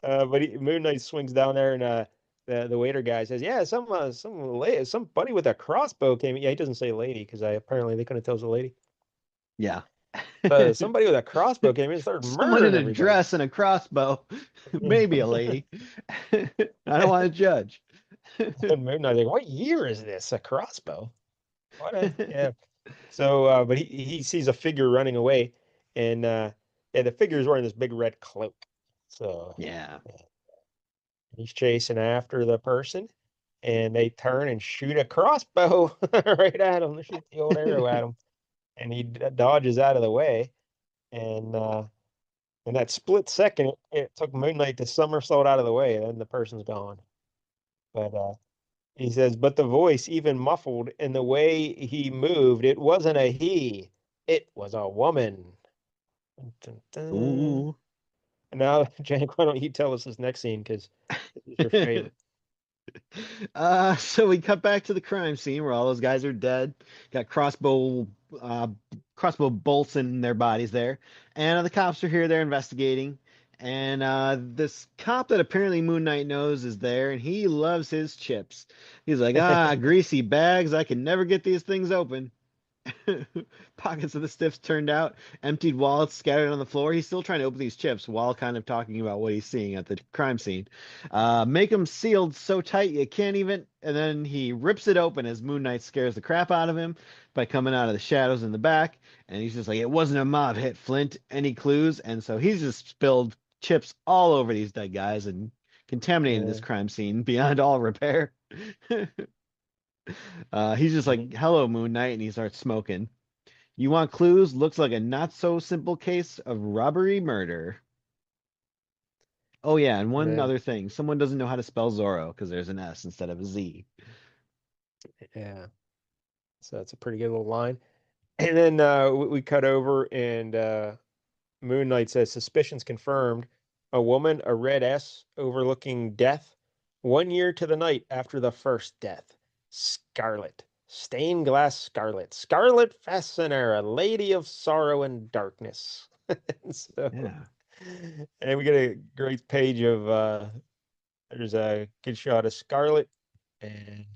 [SPEAKER 1] but Moon Knight swings down there and the waiter guy says, "Yeah, somebody with a crossbow came." Yeah, he doesn't say lady because I apparently they couldn't tell it was a lady.
[SPEAKER 2] Yeah.
[SPEAKER 1] Somebody with a crossbow came in and started
[SPEAKER 2] Someone in
[SPEAKER 1] murdering
[SPEAKER 2] a
[SPEAKER 1] everybody.
[SPEAKER 2] dress and a crossbow. Maybe a lady. I don't want to judge.
[SPEAKER 1] And Moon Knight's like, "What year is this? A crossbow? What?" Yeah. So, but he sees a figure running away, and yeah, the figure is wearing this big red cloak. So
[SPEAKER 2] Yeah.
[SPEAKER 1] yeah, he's chasing after the person, and they turn and shoot a crossbow right at him. They shoot the old arrow at him, and he dodges out of the way. And in that split second, it took Moon Knight to somersault out of the way, and then the person's gone. But he says, but the voice, even muffled in the way he moved, it wasn't a he, it was a woman. Dun, dun, dun.
[SPEAKER 2] Ooh.
[SPEAKER 1] And now, Jack, why don't you tell us this next scene because this is your favorite.
[SPEAKER 2] So we cut back to the crime scene where all those guys are dead. Got uh, crossbow bolts in their bodies there, and the cops are here. They're investigating, and this cop that apparently Moon Knight knows is there, and he loves his chips. He's like, greasy bags. I can never get these things open. Pockets of the stiffs turned out, emptied wallets scattered on the floor. He's still trying to open these chips while kind of talking about what he's seeing at the crime scene. Make them sealed so tight you can't even. And then he rips it open as Moon Knight scares the crap out of him by coming out of the shadows in the back. And he's just like, it wasn't a mob hit, Flint. Any clues? And so he's just spilled chips all over these dead guys and contaminated this
[SPEAKER 1] Yeah.
[SPEAKER 2] crime scene beyond all repair. He's just like, hello, Moon Knight, and he starts smoking. You want clues? Looks like a not so simple case of robbery murder. Oh, yeah, and one
[SPEAKER 1] Yeah.
[SPEAKER 2] other thing. Someone doesn't know how to spell Zorro because there's an S instead of a Z.
[SPEAKER 1] Yeah. So that's a pretty good little line. And then we cut over, and Moon Knight says, suspicions confirmed. A woman, a red S overlooking death. 1 year to the night after the first death. Scarlet. Stained glass scarlet. Scarlet Fastenera, Lady of Sorrow and Darkness. So,
[SPEAKER 2] Yeah.
[SPEAKER 1] and we get a great page of, there's a good shot of Scarlet and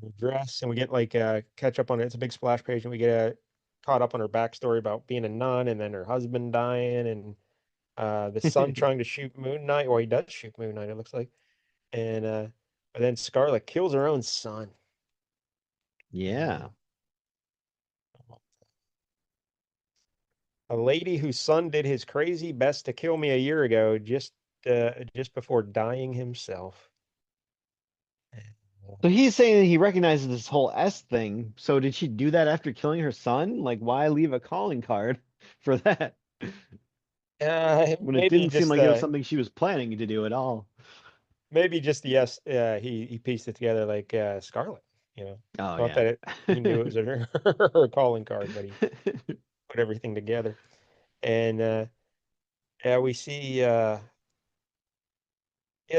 [SPEAKER 1] her dress, and we get like catch up on it. It's a big splash page, and we get caught up on her backstory about being a nun and then her husband dying and the son trying to shoot Moon Knight, or he does shoot Moon Knight, it looks like. And but then Scarlet kills her own son. And
[SPEAKER 2] Yeah.
[SPEAKER 1] a lady whose son did his crazy best to kill me a year ago, just before dying himself.
[SPEAKER 2] So he's saying that he recognizes this whole S thing. So did she do that after killing her son? Like, why leave a calling card for that when it
[SPEAKER 1] Maybe
[SPEAKER 2] didn't seem
[SPEAKER 1] just
[SPEAKER 2] like it was something she was planning to do at all?
[SPEAKER 1] yes, he pieced it together like Scarlet, you know.
[SPEAKER 2] Oh,
[SPEAKER 1] Not
[SPEAKER 2] yeah.
[SPEAKER 1] that he knew it was her calling card, but he put everything together. And yeah, we see yeah,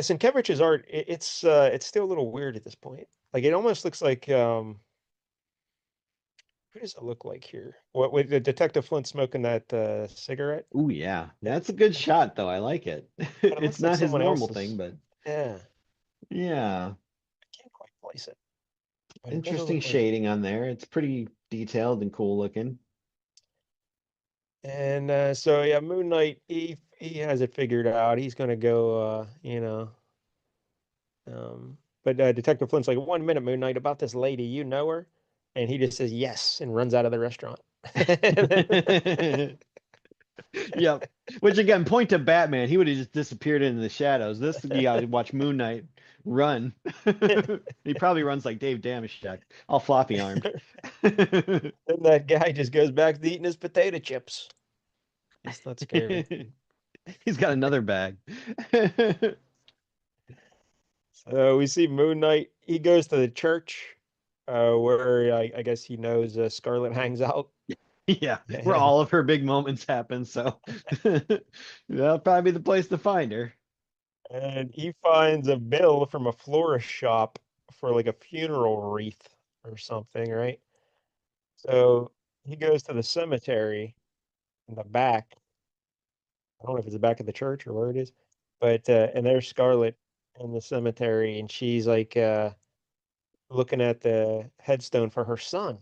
[SPEAKER 1] Sienkiewicz's art, it's still a little weird at this point. Like it almost looks like who does it look like here? What with the Detective Flint smoking that cigarette?
[SPEAKER 2] Oh, yeah.
[SPEAKER 1] It,
[SPEAKER 2] That's a good
[SPEAKER 1] it,
[SPEAKER 2] shot, though. I like it.
[SPEAKER 1] but it
[SPEAKER 2] It's
[SPEAKER 1] looks like
[SPEAKER 2] not his
[SPEAKER 1] someone
[SPEAKER 2] normal thing,
[SPEAKER 1] else's.
[SPEAKER 2] but
[SPEAKER 1] Yeah,
[SPEAKER 2] yeah.
[SPEAKER 1] I can't quite place it, but it doesn't
[SPEAKER 2] Interesting
[SPEAKER 1] look like.
[SPEAKER 2] shading on there. It's pretty detailed and cool looking.
[SPEAKER 1] And so yeah, Moon Knight, he has it figured out. He's gonna go, but Detective Flint's like, 1 minute, Moon Knight, about this lady, you know her? And he just says yes and runs out of the restaurant.
[SPEAKER 2] Yep. Which again, point to Batman. He would have just disappeared into the shadows. This you gotta watch Moon Knight run. He probably runs like Dave Damashek, all floppy armed.
[SPEAKER 1] And that guy just goes back to eating his potato chips. That's not scary.
[SPEAKER 2] He's got another bag.
[SPEAKER 1] So we see Moon Knight. He goes to the church, where I guess he knows Scarlet hangs out.
[SPEAKER 2] Yeah, where all of her big moments happen. So that'll probably be the place to find her.
[SPEAKER 1] And he finds a bill from a florist shop for like a funeral wreath or something, right? So he goes to the cemetery in the back. I don't know if it's the back of the church or where it is, but and there's Scarlet in the cemetery, and she's like looking at the headstone for her son.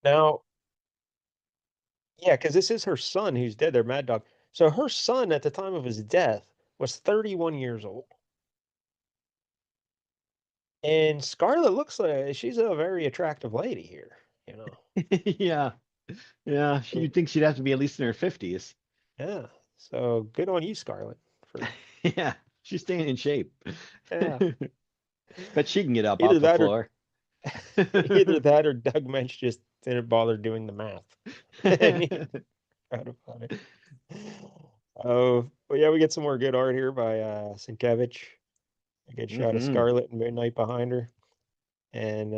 [SPEAKER 1] Now, yeah, because this is her son who's dead. They're Mad Dog. So her son at the time of his death was 31 years old. And Scarlett looks like she's a very attractive lady here, you know.
[SPEAKER 2] Yeah. Yeah. You'd think she'd have to be at least in her 50s.
[SPEAKER 1] Yeah. So good on you, Scarlett, for
[SPEAKER 2] Yeah. She's staying in shape.
[SPEAKER 1] yeah.
[SPEAKER 2] Bet she can get up off
[SPEAKER 1] Either
[SPEAKER 2] the
[SPEAKER 1] that or
[SPEAKER 2] floor.
[SPEAKER 1] either that or Doug Moench just didn't bother doing the math. And he forgot about it. Oh, but yeah, we get some more good art here by Sienkiewicz. A good shot of
[SPEAKER 2] Hmm.
[SPEAKER 1] Scarlett and Midnight behind her. And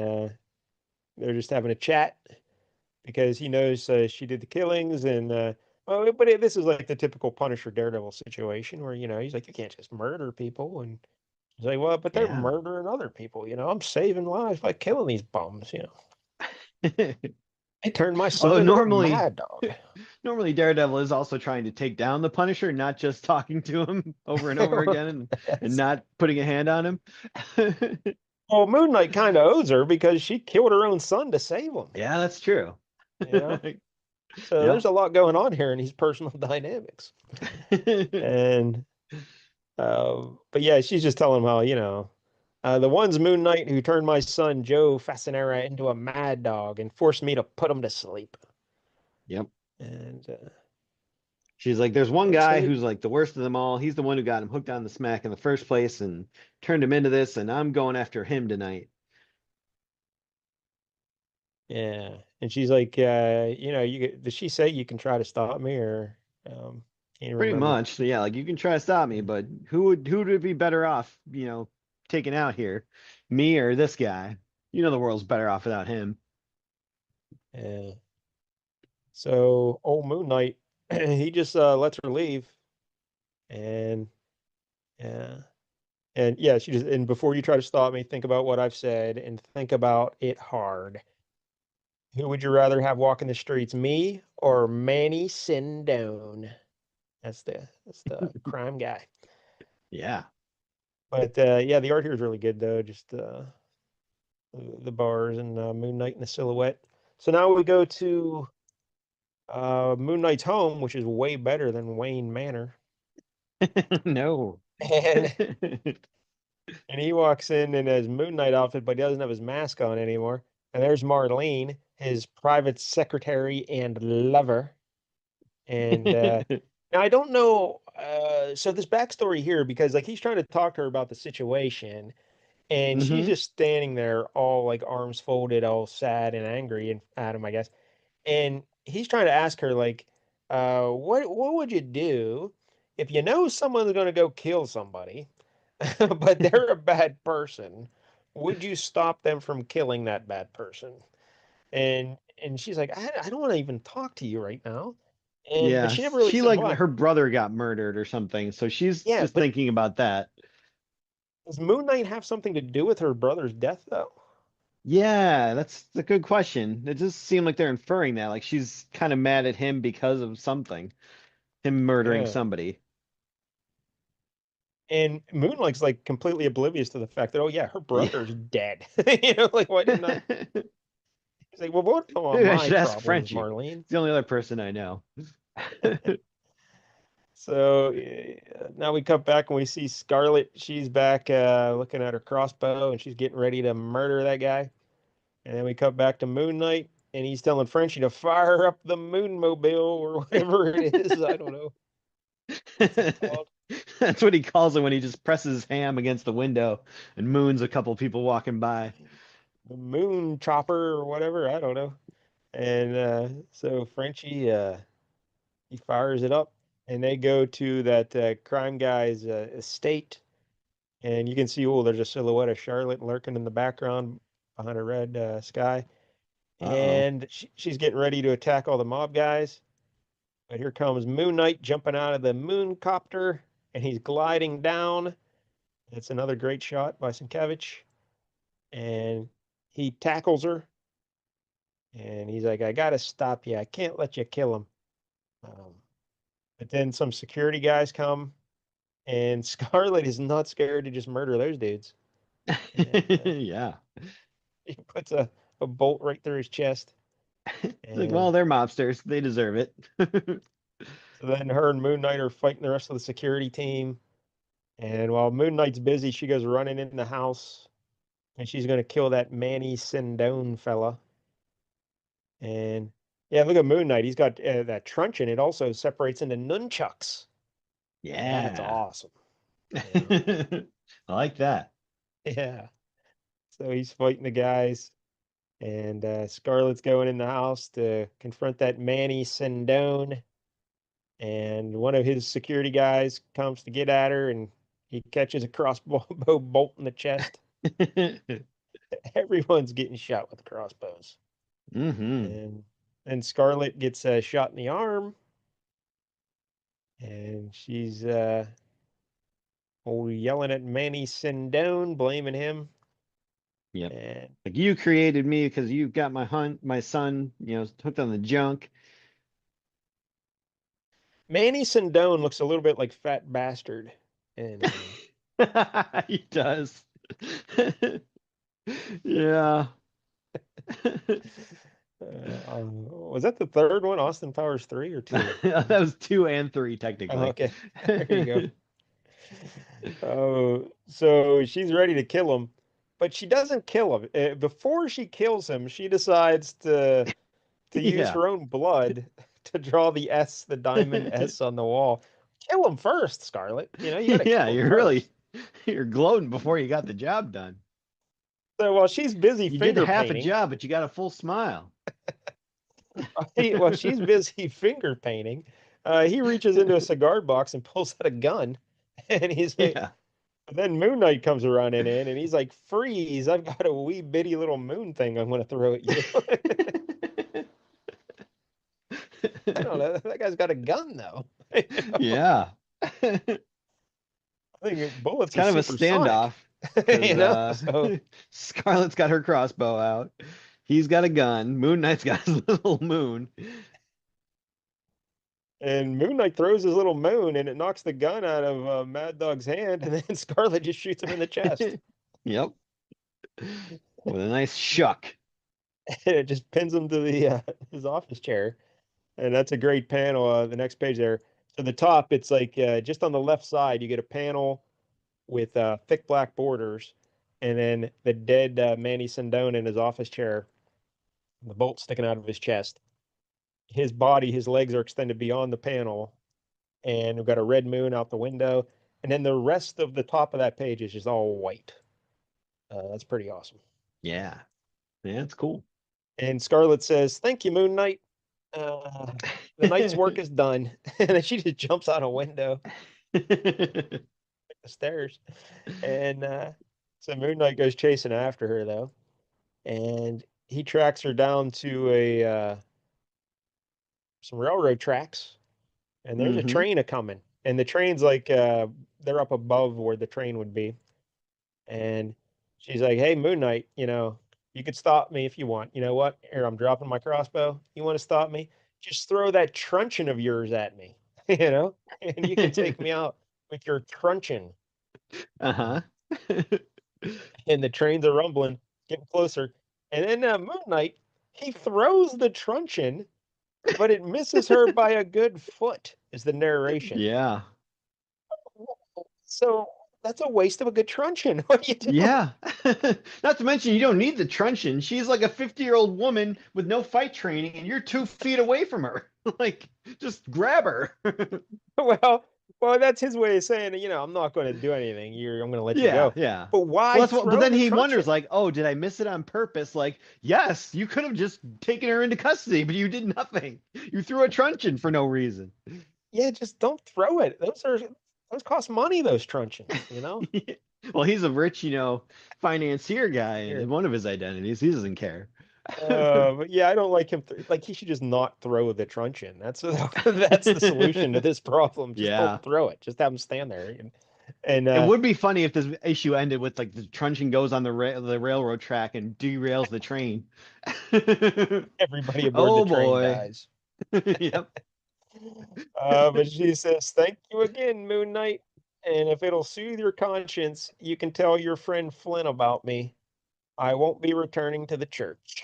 [SPEAKER 1] they're just having a chat because he knows she did the killings and well, but this is like the typical Punisher Daredevil situation where he's like you can't just murder people and he's like well but they're
[SPEAKER 2] Yeah.
[SPEAKER 1] murdering other people I'm saving lives by killing these bums. I turned my son
[SPEAKER 2] Although
[SPEAKER 1] into a
[SPEAKER 2] normally,
[SPEAKER 1] mad dog.
[SPEAKER 2] normally Daredevil is also trying to take down the Punisher, not just talking to him over and over again and
[SPEAKER 1] Yes.
[SPEAKER 2] not putting a hand on him.
[SPEAKER 1] Well, Moon Knight kind of owes her because she killed her own son to save him.
[SPEAKER 2] Yeah, that's true.
[SPEAKER 1] You know, so
[SPEAKER 2] Yeah.
[SPEAKER 1] there's a lot going on here in these personal dynamics. And but yeah, she's just telling him how, the one's Moon Knight who turned my son Joe Fasanera into a mad dog and forced me to put him to sleep.
[SPEAKER 2] Yep.
[SPEAKER 1] And
[SPEAKER 2] She's like, there's one
[SPEAKER 1] so
[SPEAKER 2] guy
[SPEAKER 1] they,
[SPEAKER 2] who's like the worst of them all. He's the one who got him hooked on the smack in the first place and turned him into this, and I'm going after him tonight.
[SPEAKER 1] yeah, and she's like, does she say you can try to stop me or can't
[SPEAKER 2] Pretty
[SPEAKER 1] remember.
[SPEAKER 2] much. So yeah, like you can try to stop me, but who would be better off, taking out here? Me or this guy? You know the world's better off without him.
[SPEAKER 1] Yeah. So old Moon Knight, he just lets her leave, and yeah, and yeah, she just and before you try to stop me, think about what I've said and think about it hard. Who would you rather have walking the streets, me or Manny Sindone? That's the crime guy.
[SPEAKER 2] Yeah.
[SPEAKER 1] But yeah, the art here is really good though. Just the bars and Moon Knight in the silhouette. So now we go to Moon Knight's home, which is way better than Wayne Manor.
[SPEAKER 2] No.
[SPEAKER 1] And and he walks in his Moon Knight outfit, but he doesn't have his mask on anymore. And there's Marlene, his private secretary and lover. And now I don't know. So this backstory here, because like he's trying to talk to her about the situation, and she's
[SPEAKER 2] Hmm.
[SPEAKER 1] just standing there, all like arms folded, all sad and angry and at him, I guess. And he's trying to ask her like, what would you do if you know someone's going to go kill somebody, but they're a bad person? Would you stop them from killing that bad person? And she's like, I don't want to even talk to you right now. And but
[SPEAKER 2] Yeah.
[SPEAKER 1] she never really
[SPEAKER 2] She
[SPEAKER 1] says
[SPEAKER 2] like
[SPEAKER 1] why.
[SPEAKER 2] her brother got murdered or something, so she's
[SPEAKER 1] Yeah,
[SPEAKER 2] just
[SPEAKER 1] but
[SPEAKER 2] thinking about that.
[SPEAKER 1] does Moon Knight have something to do with her brother's death though?
[SPEAKER 2] Yeah, that's a good question. It does seem like they're inferring that, like she's kind of mad at him because of something, him murdering
[SPEAKER 1] Yeah.
[SPEAKER 2] somebody.
[SPEAKER 1] And Moonlight's like completely oblivious to the fact that, oh yeah, her
[SPEAKER 2] Yeah.
[SPEAKER 1] brother's dead. Like why didn't I? He's like, well, what are
[SPEAKER 2] Maybe I
[SPEAKER 1] my
[SPEAKER 2] should ask
[SPEAKER 1] problems,
[SPEAKER 2] Frenchie.
[SPEAKER 1] Marlene?
[SPEAKER 2] It's the only other person I know.
[SPEAKER 1] So now we come back and we see Scarlet. She's back looking at her crossbow and she's getting ready to murder that guy. And then we cut back to Moon Knight and he's telling Frenchie to fire up the Moonmobile or whatever it is. I don't know. What's it called?
[SPEAKER 2] That's what he calls it when he just presses his ham against the window and moons a couple people walking by.
[SPEAKER 1] The Moon Chopper or whatever. I don't know. And so Frenchie he fires it up and they go to that crime guy's estate. And you can see, oh, there's a silhouette of Charlotte lurking in the background behind a red sky.
[SPEAKER 2] Uh-oh.
[SPEAKER 1] And she's getting ready to attack all the mob guys. But here comes Moon Knight jumping out of the moon copter. and he's gliding down. It's another great shot by Sienkiewicz, and he tackles her, and he's like, "I gotta stop you. I can't let you kill him." Um, but then some security guys come, and Scarlet is not scared to just murder those dudes. And
[SPEAKER 2] Yeah.
[SPEAKER 1] he puts a bolt right through his chest.
[SPEAKER 2] It's like, well,
[SPEAKER 1] And
[SPEAKER 2] they're mobsters. They deserve it.
[SPEAKER 1] so then her and Moon Knight are fighting the rest of the security team. And while Moon Knight's busy, she goes running in the house and she's going to kill that Manny Sindone fella. And yeah, look at Moon Knight. He's got that truncheon. It also separates into nunchucks. That's
[SPEAKER 2] Yeah.
[SPEAKER 1] awesome. You know?
[SPEAKER 2] I like that.
[SPEAKER 1] Yeah. So he's fighting the guys. And Scarlet's going in the house to confront that Manny Sindone. And one of his security guys comes to get at her, and he catches a crossbow bolt in the chest. Everyone's getting shot with crossbows.
[SPEAKER 2] Hmm.
[SPEAKER 1] And then Scarlet gets shot in the arm, and she's yelling at Manny Sindone, blaming him.
[SPEAKER 2] Yep.
[SPEAKER 1] And
[SPEAKER 2] Like, you created me because you got my son, hooked on the junk.
[SPEAKER 1] Manny Sindone looks a little bit like Fat Bastard. And
[SPEAKER 2] He does. Yeah.
[SPEAKER 1] was that the third one, Austin Powers 3 or 2?
[SPEAKER 2] That was 2 and 3
[SPEAKER 1] Oh,
[SPEAKER 2] technically.
[SPEAKER 1] okay. There you go. Oh, so she's ready to kill him, but she doesn't kill him. Before she kills him, she decides to use
[SPEAKER 2] Yeah.
[SPEAKER 1] her own blood to draw the S, the diamond S on the wall. Kill him first, Scarlet. You got to
[SPEAKER 2] Yeah,
[SPEAKER 1] kill him first.
[SPEAKER 2] you're gloating before you got the job done.
[SPEAKER 1] So while she's busy
[SPEAKER 2] You did
[SPEAKER 1] finger
[SPEAKER 2] half a
[SPEAKER 1] painting,
[SPEAKER 2] job, but you got a full smile.
[SPEAKER 1] while she's busy finger painting, he reaches into a cigar box and pulls out a gun, and he's like,
[SPEAKER 2] Yeah.
[SPEAKER 1] then Moon Knight comes running in and he's like, "Freeze! I've got a wee bitty little moon thing I'm going to throw at you." I don't know. That guy's got a gun though.
[SPEAKER 2] Yeah.
[SPEAKER 1] I think
[SPEAKER 2] It's
[SPEAKER 1] bullets are
[SPEAKER 2] kind of a
[SPEAKER 1] supersonic.
[SPEAKER 2] standoff because
[SPEAKER 1] So
[SPEAKER 2] Scarlet's got her crossbow out. He's got a gun. Moon Knight's got his little moon.
[SPEAKER 1] and Moon Knight throws his little moon and it knocks the gun out of Mad Dog's hand, and then Scarlet just shoots him in the chest.
[SPEAKER 2] Yep. With a nice shuck.
[SPEAKER 1] And it just pins him to the his office chair. And that's a great panel. The next page there. So the top, it's like just on the left side, you get a panel with thick black borders, and then the dead Manny Sindone in his office chair, the bolt sticking out of his chest. His body, his legs are extended beyond the panel, and we've got a red moon out the window. And then the rest of the top of that page is just all white. That's pretty awesome.
[SPEAKER 2] Yeah. Yeah, it's cool.
[SPEAKER 1] And Scarlet says, "Thank you, Moon Knight. Uh, the night's work is done." And then she just jumps out a window, the stairs. And so Moon Knight goes chasing after her, though. And he tracks her down to a some railroad tracks. And there's a
[SPEAKER 2] Hmm.
[SPEAKER 1] train a coming. And the train's like they're up above where the train would be. And she's like, "Hey, Moon Knight, you could stop me if you want. You know what? Here, I'm dropping my crossbow. You want to stop me? Just throw that truncheon of yours at me, and you can take me out with your truncheon."
[SPEAKER 2] Uh-huh.
[SPEAKER 1] And the trains are rumbling, getting closer. And then Moon Knight, he throws the truncheon, but it misses her by a good foot, is the narration.
[SPEAKER 2] Yeah.
[SPEAKER 1] So that's a waste of a good truncheon. What are you doing?
[SPEAKER 2] Yeah. Not to mention, you don't need the truncheon. She's like a 50-year-old woman with no fight training, and you're 2 feet away from her. Like, just grab her.
[SPEAKER 1] Well, well, that's his way of saying, I'm not going to do anything. I'm going to let you
[SPEAKER 2] Yeah,
[SPEAKER 1] go.
[SPEAKER 2] yeah.
[SPEAKER 1] But
[SPEAKER 2] Well,
[SPEAKER 1] why
[SPEAKER 2] that's what, but
[SPEAKER 1] throw
[SPEAKER 2] then
[SPEAKER 1] the
[SPEAKER 2] he wonders,
[SPEAKER 1] truncheon?
[SPEAKER 2] like, oh, did I miss it on purpose? Like, yes, you could have just taken her into custody, but you did nothing. You threw a truncheon for no reason.
[SPEAKER 1] Yeah, just don't throw it. Those cost money, those truncheons.
[SPEAKER 2] Well, he's a rich, financier guy, and
[SPEAKER 1] Here.
[SPEAKER 2] one of his identities, he doesn't care.
[SPEAKER 1] But yeah, I don't like him. Like he should just not throw the truncheon. That's the solution to this problem. Just don't
[SPEAKER 2] Yeah.
[SPEAKER 1] throw it. Just have him stand there. And
[SPEAKER 2] It would be funny if this issue ended with like the truncheon goes on the railroad track and derails the train.
[SPEAKER 1] everybody aboard the
[SPEAKER 2] Oh
[SPEAKER 1] train
[SPEAKER 2] boy.
[SPEAKER 1] dies.
[SPEAKER 2] Yep.
[SPEAKER 1] But she says, "Thank you again, Moon Knight. And if it'll soothe your conscience, you can tell your friend Flynn about me. I won't be returning to the church."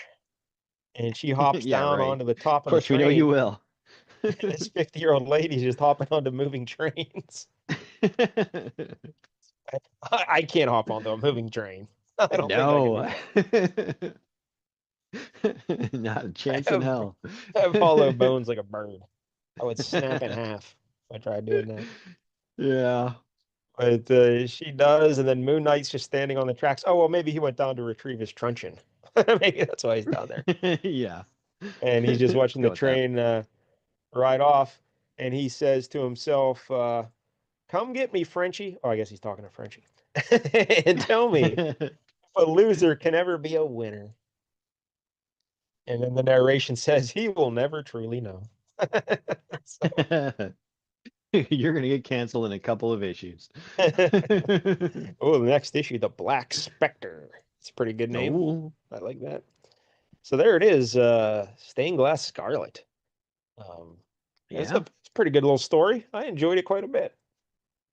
[SPEAKER 1] And she hops
[SPEAKER 2] Yeah,
[SPEAKER 1] down
[SPEAKER 2] right.
[SPEAKER 1] onto the top
[SPEAKER 2] Of
[SPEAKER 1] of the
[SPEAKER 2] course we know you
[SPEAKER 1] train.
[SPEAKER 2] will.
[SPEAKER 1] And this 50-year-old lady's just hopping onto moving trains. I can't hop onto a moving train. I don't think I could do
[SPEAKER 2] No.
[SPEAKER 1] that.
[SPEAKER 2] Not a
[SPEAKER 1] I
[SPEAKER 2] chance in
[SPEAKER 1] have,
[SPEAKER 2] hell.
[SPEAKER 1] I have hollow bones like a bird. I would snap in half if I tried doing that.
[SPEAKER 2] Yeah.
[SPEAKER 1] But she does, and then Moon Knight's just standing on the tracks. Oh, well, maybe he went down to retrieve his truncheon. Maybe that's why he's down there.
[SPEAKER 2] Yeah.
[SPEAKER 1] And he's just
[SPEAKER 2] Let's
[SPEAKER 1] watching
[SPEAKER 2] go
[SPEAKER 1] the
[SPEAKER 2] with that.
[SPEAKER 1] train ride off, and he says to himself, "Come get me, Frenchie." Oh, I guess he's talking to Frenchie. And tell me if a loser can ever be a winner. And then the narration says he will never truly know. So,
[SPEAKER 2] You're gonna get canceled in a couple of issues.
[SPEAKER 1] oh, the next issue, The Black Spectre. It's a pretty good name.
[SPEAKER 2] Oh,
[SPEAKER 1] I like that. So there it is, Stained Glass Scarlet. Um,
[SPEAKER 2] yeah.
[SPEAKER 1] it's a pretty good little story. I enjoyed it quite a bit.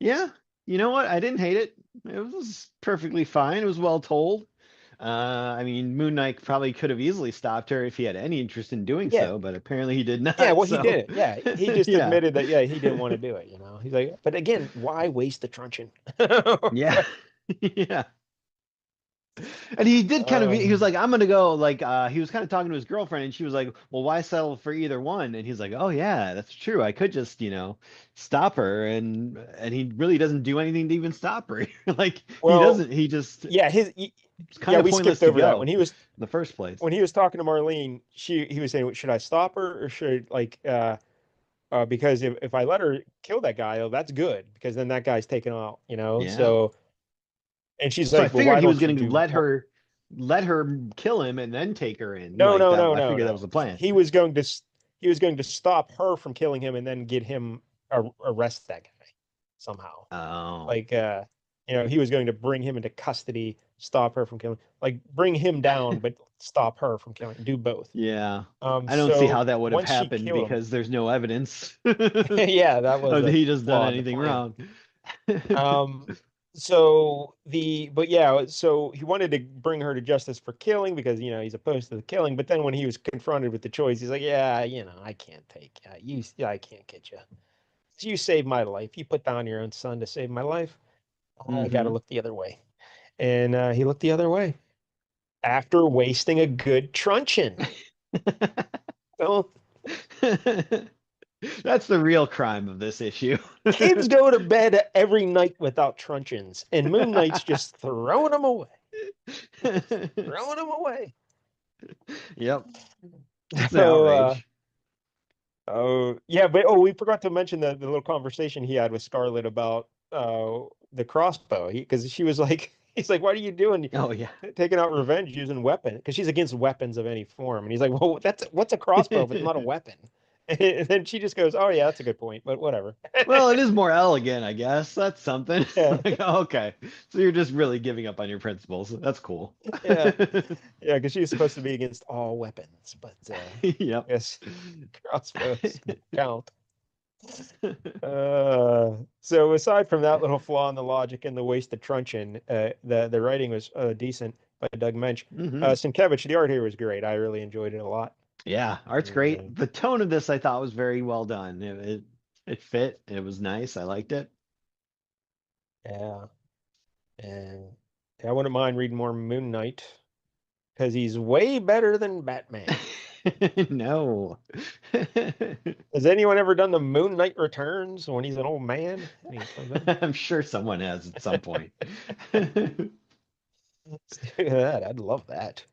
[SPEAKER 2] Yeah. You know what? I didn't hate it. It was perfectly fine. It was well told. I mean, Moon Knight probably could have easily stopped her if he had any interest in doing
[SPEAKER 1] Yeah,
[SPEAKER 2] so, but apparently he did
[SPEAKER 1] yeah.
[SPEAKER 2] not.
[SPEAKER 1] Well, he
[SPEAKER 2] So,
[SPEAKER 1] did it. Yeah, he just
[SPEAKER 2] yeah.
[SPEAKER 1] admitted that. Yeah, he didn't want to do it. He's like, but again, why waste the truncheon?
[SPEAKER 2] Yeah. Yeah. And he did kind of, he was
[SPEAKER 1] Um,
[SPEAKER 2] like, I'm gonna go, like, he was kind of talking to his girlfriend, and she was like, well, why settle for either one? And he's like, oh yeah, that's true. I could just, stop her, and he really doesn't do anything to even stop her. Like, he
[SPEAKER 1] well,
[SPEAKER 2] doesn't, he just,
[SPEAKER 1] yeah,
[SPEAKER 2] it's
[SPEAKER 1] yeah,
[SPEAKER 2] kind of
[SPEAKER 1] we
[SPEAKER 2] pointless
[SPEAKER 1] skipped
[SPEAKER 2] to
[SPEAKER 1] over that
[SPEAKER 2] go in the first place.
[SPEAKER 1] when he was talking to Marlene. He was saying, should I stop her or should like because if I let her kill that guy, oh, that's good because then that guy's taken out,
[SPEAKER 2] Yeah.
[SPEAKER 1] So and she's
[SPEAKER 2] So I
[SPEAKER 1] like, well,
[SPEAKER 2] figured
[SPEAKER 1] why
[SPEAKER 2] he was
[SPEAKER 1] don't you
[SPEAKER 2] gonna
[SPEAKER 1] do more?
[SPEAKER 2] let her kill him and then take her in.
[SPEAKER 1] No,
[SPEAKER 2] Like
[SPEAKER 1] no,
[SPEAKER 2] that,
[SPEAKER 1] no,
[SPEAKER 2] I
[SPEAKER 1] no,
[SPEAKER 2] figured that was
[SPEAKER 1] no.
[SPEAKER 2] the plan.
[SPEAKER 1] He was going to stop her from killing him and then get him arrest that guy somehow.
[SPEAKER 2] Oh.
[SPEAKER 1] Like he was going to bring him into custody, stop her from killing, like bring him down, but stop her from killing. Do both.
[SPEAKER 2] Yeah. I don't see
[SPEAKER 1] So
[SPEAKER 2] how that would have
[SPEAKER 1] once she
[SPEAKER 2] happened
[SPEAKER 1] killed him,
[SPEAKER 2] because there's no evidence
[SPEAKER 1] yeah, that was
[SPEAKER 2] of
[SPEAKER 1] a
[SPEAKER 2] he just done
[SPEAKER 1] flaw in the
[SPEAKER 2] anything
[SPEAKER 1] plan.
[SPEAKER 2] wrong.
[SPEAKER 1] Um, so he wanted to bring her to justice for killing because he's opposed to the killing. But then when he was confronted with the choice, he's like, yeah, I can't take you. Yeah, I can't get you. You saved my life. You put down your own son to save my life. I got to
[SPEAKER 2] Hmm.
[SPEAKER 1] look the other way. And he looked the other way after wasting a good truncheon. So
[SPEAKER 2] That's the real crime of this issue.
[SPEAKER 1] kids go to bed every night without truncheons, and Moon Knight's just throwing them away, throwing them away.
[SPEAKER 2] Yep, it's an
[SPEAKER 1] So,
[SPEAKER 2] outrage.
[SPEAKER 1] oh yeah, but we forgot to mention the little conversation he had with Scarlet about the crossbow. Because she was like, he's like, "What are you doing?
[SPEAKER 2] Oh yeah.
[SPEAKER 1] Taking out revenge using weapon?" Because she's against weapons of any form, and he's like, "Well, what's a crossbow if it's not a weapon?" And then she just goes, "Oh yeah, that's a good point, but whatever."
[SPEAKER 2] Well, it is more elegant, I guess. That's something.
[SPEAKER 1] Yeah,
[SPEAKER 2] Like, okay. So you're just really giving up on your principles. That's cool.
[SPEAKER 1] yeah, yeah, because she's supposed to be against all weapons, but
[SPEAKER 2] Yep.
[SPEAKER 1] yes, crossbows count. So aside from that little flaw in the logic and the wasted truncheon, the writing was decent by Doug Moench.
[SPEAKER 2] Hmm.
[SPEAKER 1] Sienkiewicz, the art here was great. I really enjoyed it a lot.
[SPEAKER 2] Yeah, art's
[SPEAKER 1] And,
[SPEAKER 2] great. The tone of this I thought was very well done. It fit. It was nice. I liked it.
[SPEAKER 1] yeah, and I wouldn't mind reading more Moon Knight because he's way better than Batman.
[SPEAKER 2] No.
[SPEAKER 1] Has anyone ever done the Moon Knight Returns when he's an old man and he comes in?
[SPEAKER 2] I'm sure someone has at some point.
[SPEAKER 1] Let's do that. I'd love that.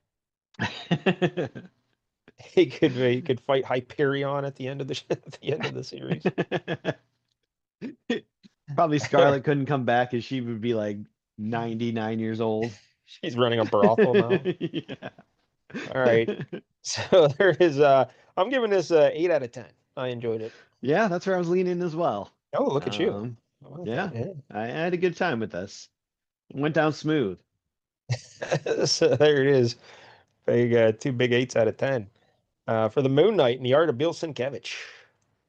[SPEAKER 1] He could fight Hyperion at the end of the at the end of the series.
[SPEAKER 2] Probably Scarlet couldn't come back as she would be like 99 years old.
[SPEAKER 1] She's running a brothel now.
[SPEAKER 2] Yeah.
[SPEAKER 1] All right. So there is I'm giving this 8 out of 10. I enjoyed it.
[SPEAKER 2] Yeah, that's where I was leaning as well.
[SPEAKER 1] Oh, look at you.
[SPEAKER 2] Um,
[SPEAKER 1] I like that.
[SPEAKER 2] yeah, I had a good time with this. Went down smooth.
[SPEAKER 1] Yeah. So there it is. Big two big 8s out of 10. For the Moon Knight and the art of Bill Sienkiewicz.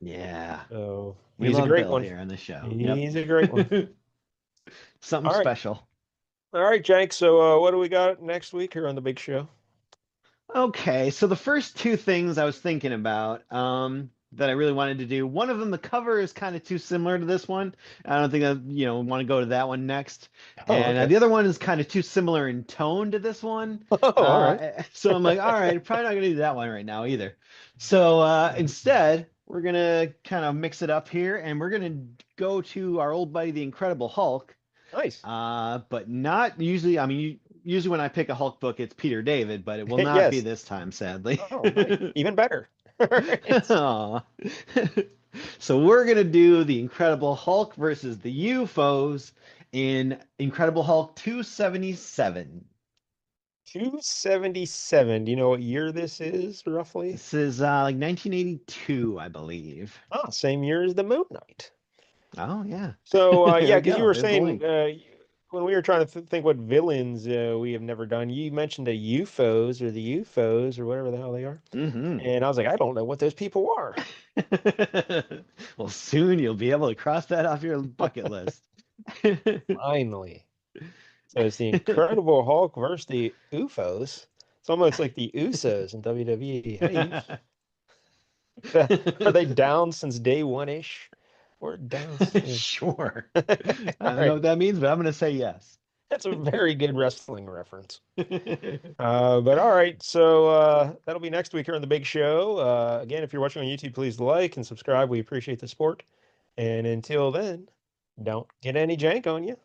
[SPEAKER 2] Yeah,
[SPEAKER 1] So
[SPEAKER 2] we
[SPEAKER 1] he's a
[SPEAKER 2] love
[SPEAKER 1] great
[SPEAKER 2] Bill
[SPEAKER 1] one.
[SPEAKER 2] here on the show. Yep.
[SPEAKER 1] He's a great one.
[SPEAKER 2] Something
[SPEAKER 1] All right.
[SPEAKER 2] special.
[SPEAKER 1] All right, Jake. So what do we got next week here on the big show?
[SPEAKER 2] Okay, so the first two things I was thinking about, that I really wanted to do, one of them, the cover is kind of too similar to this one. I don't think I, want to go to that one next.
[SPEAKER 1] Oh,
[SPEAKER 2] And
[SPEAKER 1] okay.
[SPEAKER 2] the other one is kind of too similar in tone to this one.
[SPEAKER 1] Oh, all right.
[SPEAKER 2] So I'm like, all right, probably not gonna do that one right now either. So instead, we're gonna kind of mix it up here, and we're gonna go to our old buddy, the Incredible Hulk.
[SPEAKER 1] Nice.
[SPEAKER 2] But not usually. I mean, usually when I pick a Hulk book, it's Peter David, but it will not be
[SPEAKER 1] Yes.
[SPEAKER 2] this time, sadly.
[SPEAKER 1] Oh, nice. Even better. All right.
[SPEAKER 2] Aw. So we're gonna do the Incredible Hulk versus the UFOs in Incredible Hulk 277.
[SPEAKER 1] 277. Do you know what year this is, roughly?
[SPEAKER 2] This is like 1982, I believe.
[SPEAKER 1] Ah, same year as the Moon Knight.
[SPEAKER 2] Oh yeah.
[SPEAKER 1] So,
[SPEAKER 2] There
[SPEAKER 1] yeah,
[SPEAKER 2] we
[SPEAKER 1] because you
[SPEAKER 2] go.
[SPEAKER 1] were
[SPEAKER 2] There's the
[SPEAKER 1] saying
[SPEAKER 2] link.
[SPEAKER 1] when we were trying to th think what villains we have never done, you mentioned the UFOs or the UFOs or whatever the hell they are.
[SPEAKER 2] Hmm.
[SPEAKER 1] And I was like, I don't know what those people are.
[SPEAKER 2] Well, soon you'll be able to cross that off your bucket list.
[SPEAKER 1] Finally. So it's the Incredible Hulk versus the UFOs. It's almost like the Usos in WWE. Hey, are they down since day one-ish? We're down.
[SPEAKER 2] Sure.
[SPEAKER 1] All
[SPEAKER 2] I don't know
[SPEAKER 1] right.
[SPEAKER 2] what that means, but I'm going to say yes.
[SPEAKER 1] That's a very good wrestling reference. But all right. So that'll be next week here on the big show. Again, if you're watching on YouTube, please like and subscribe. We appreciate the support. And until then, don't get any jank on you.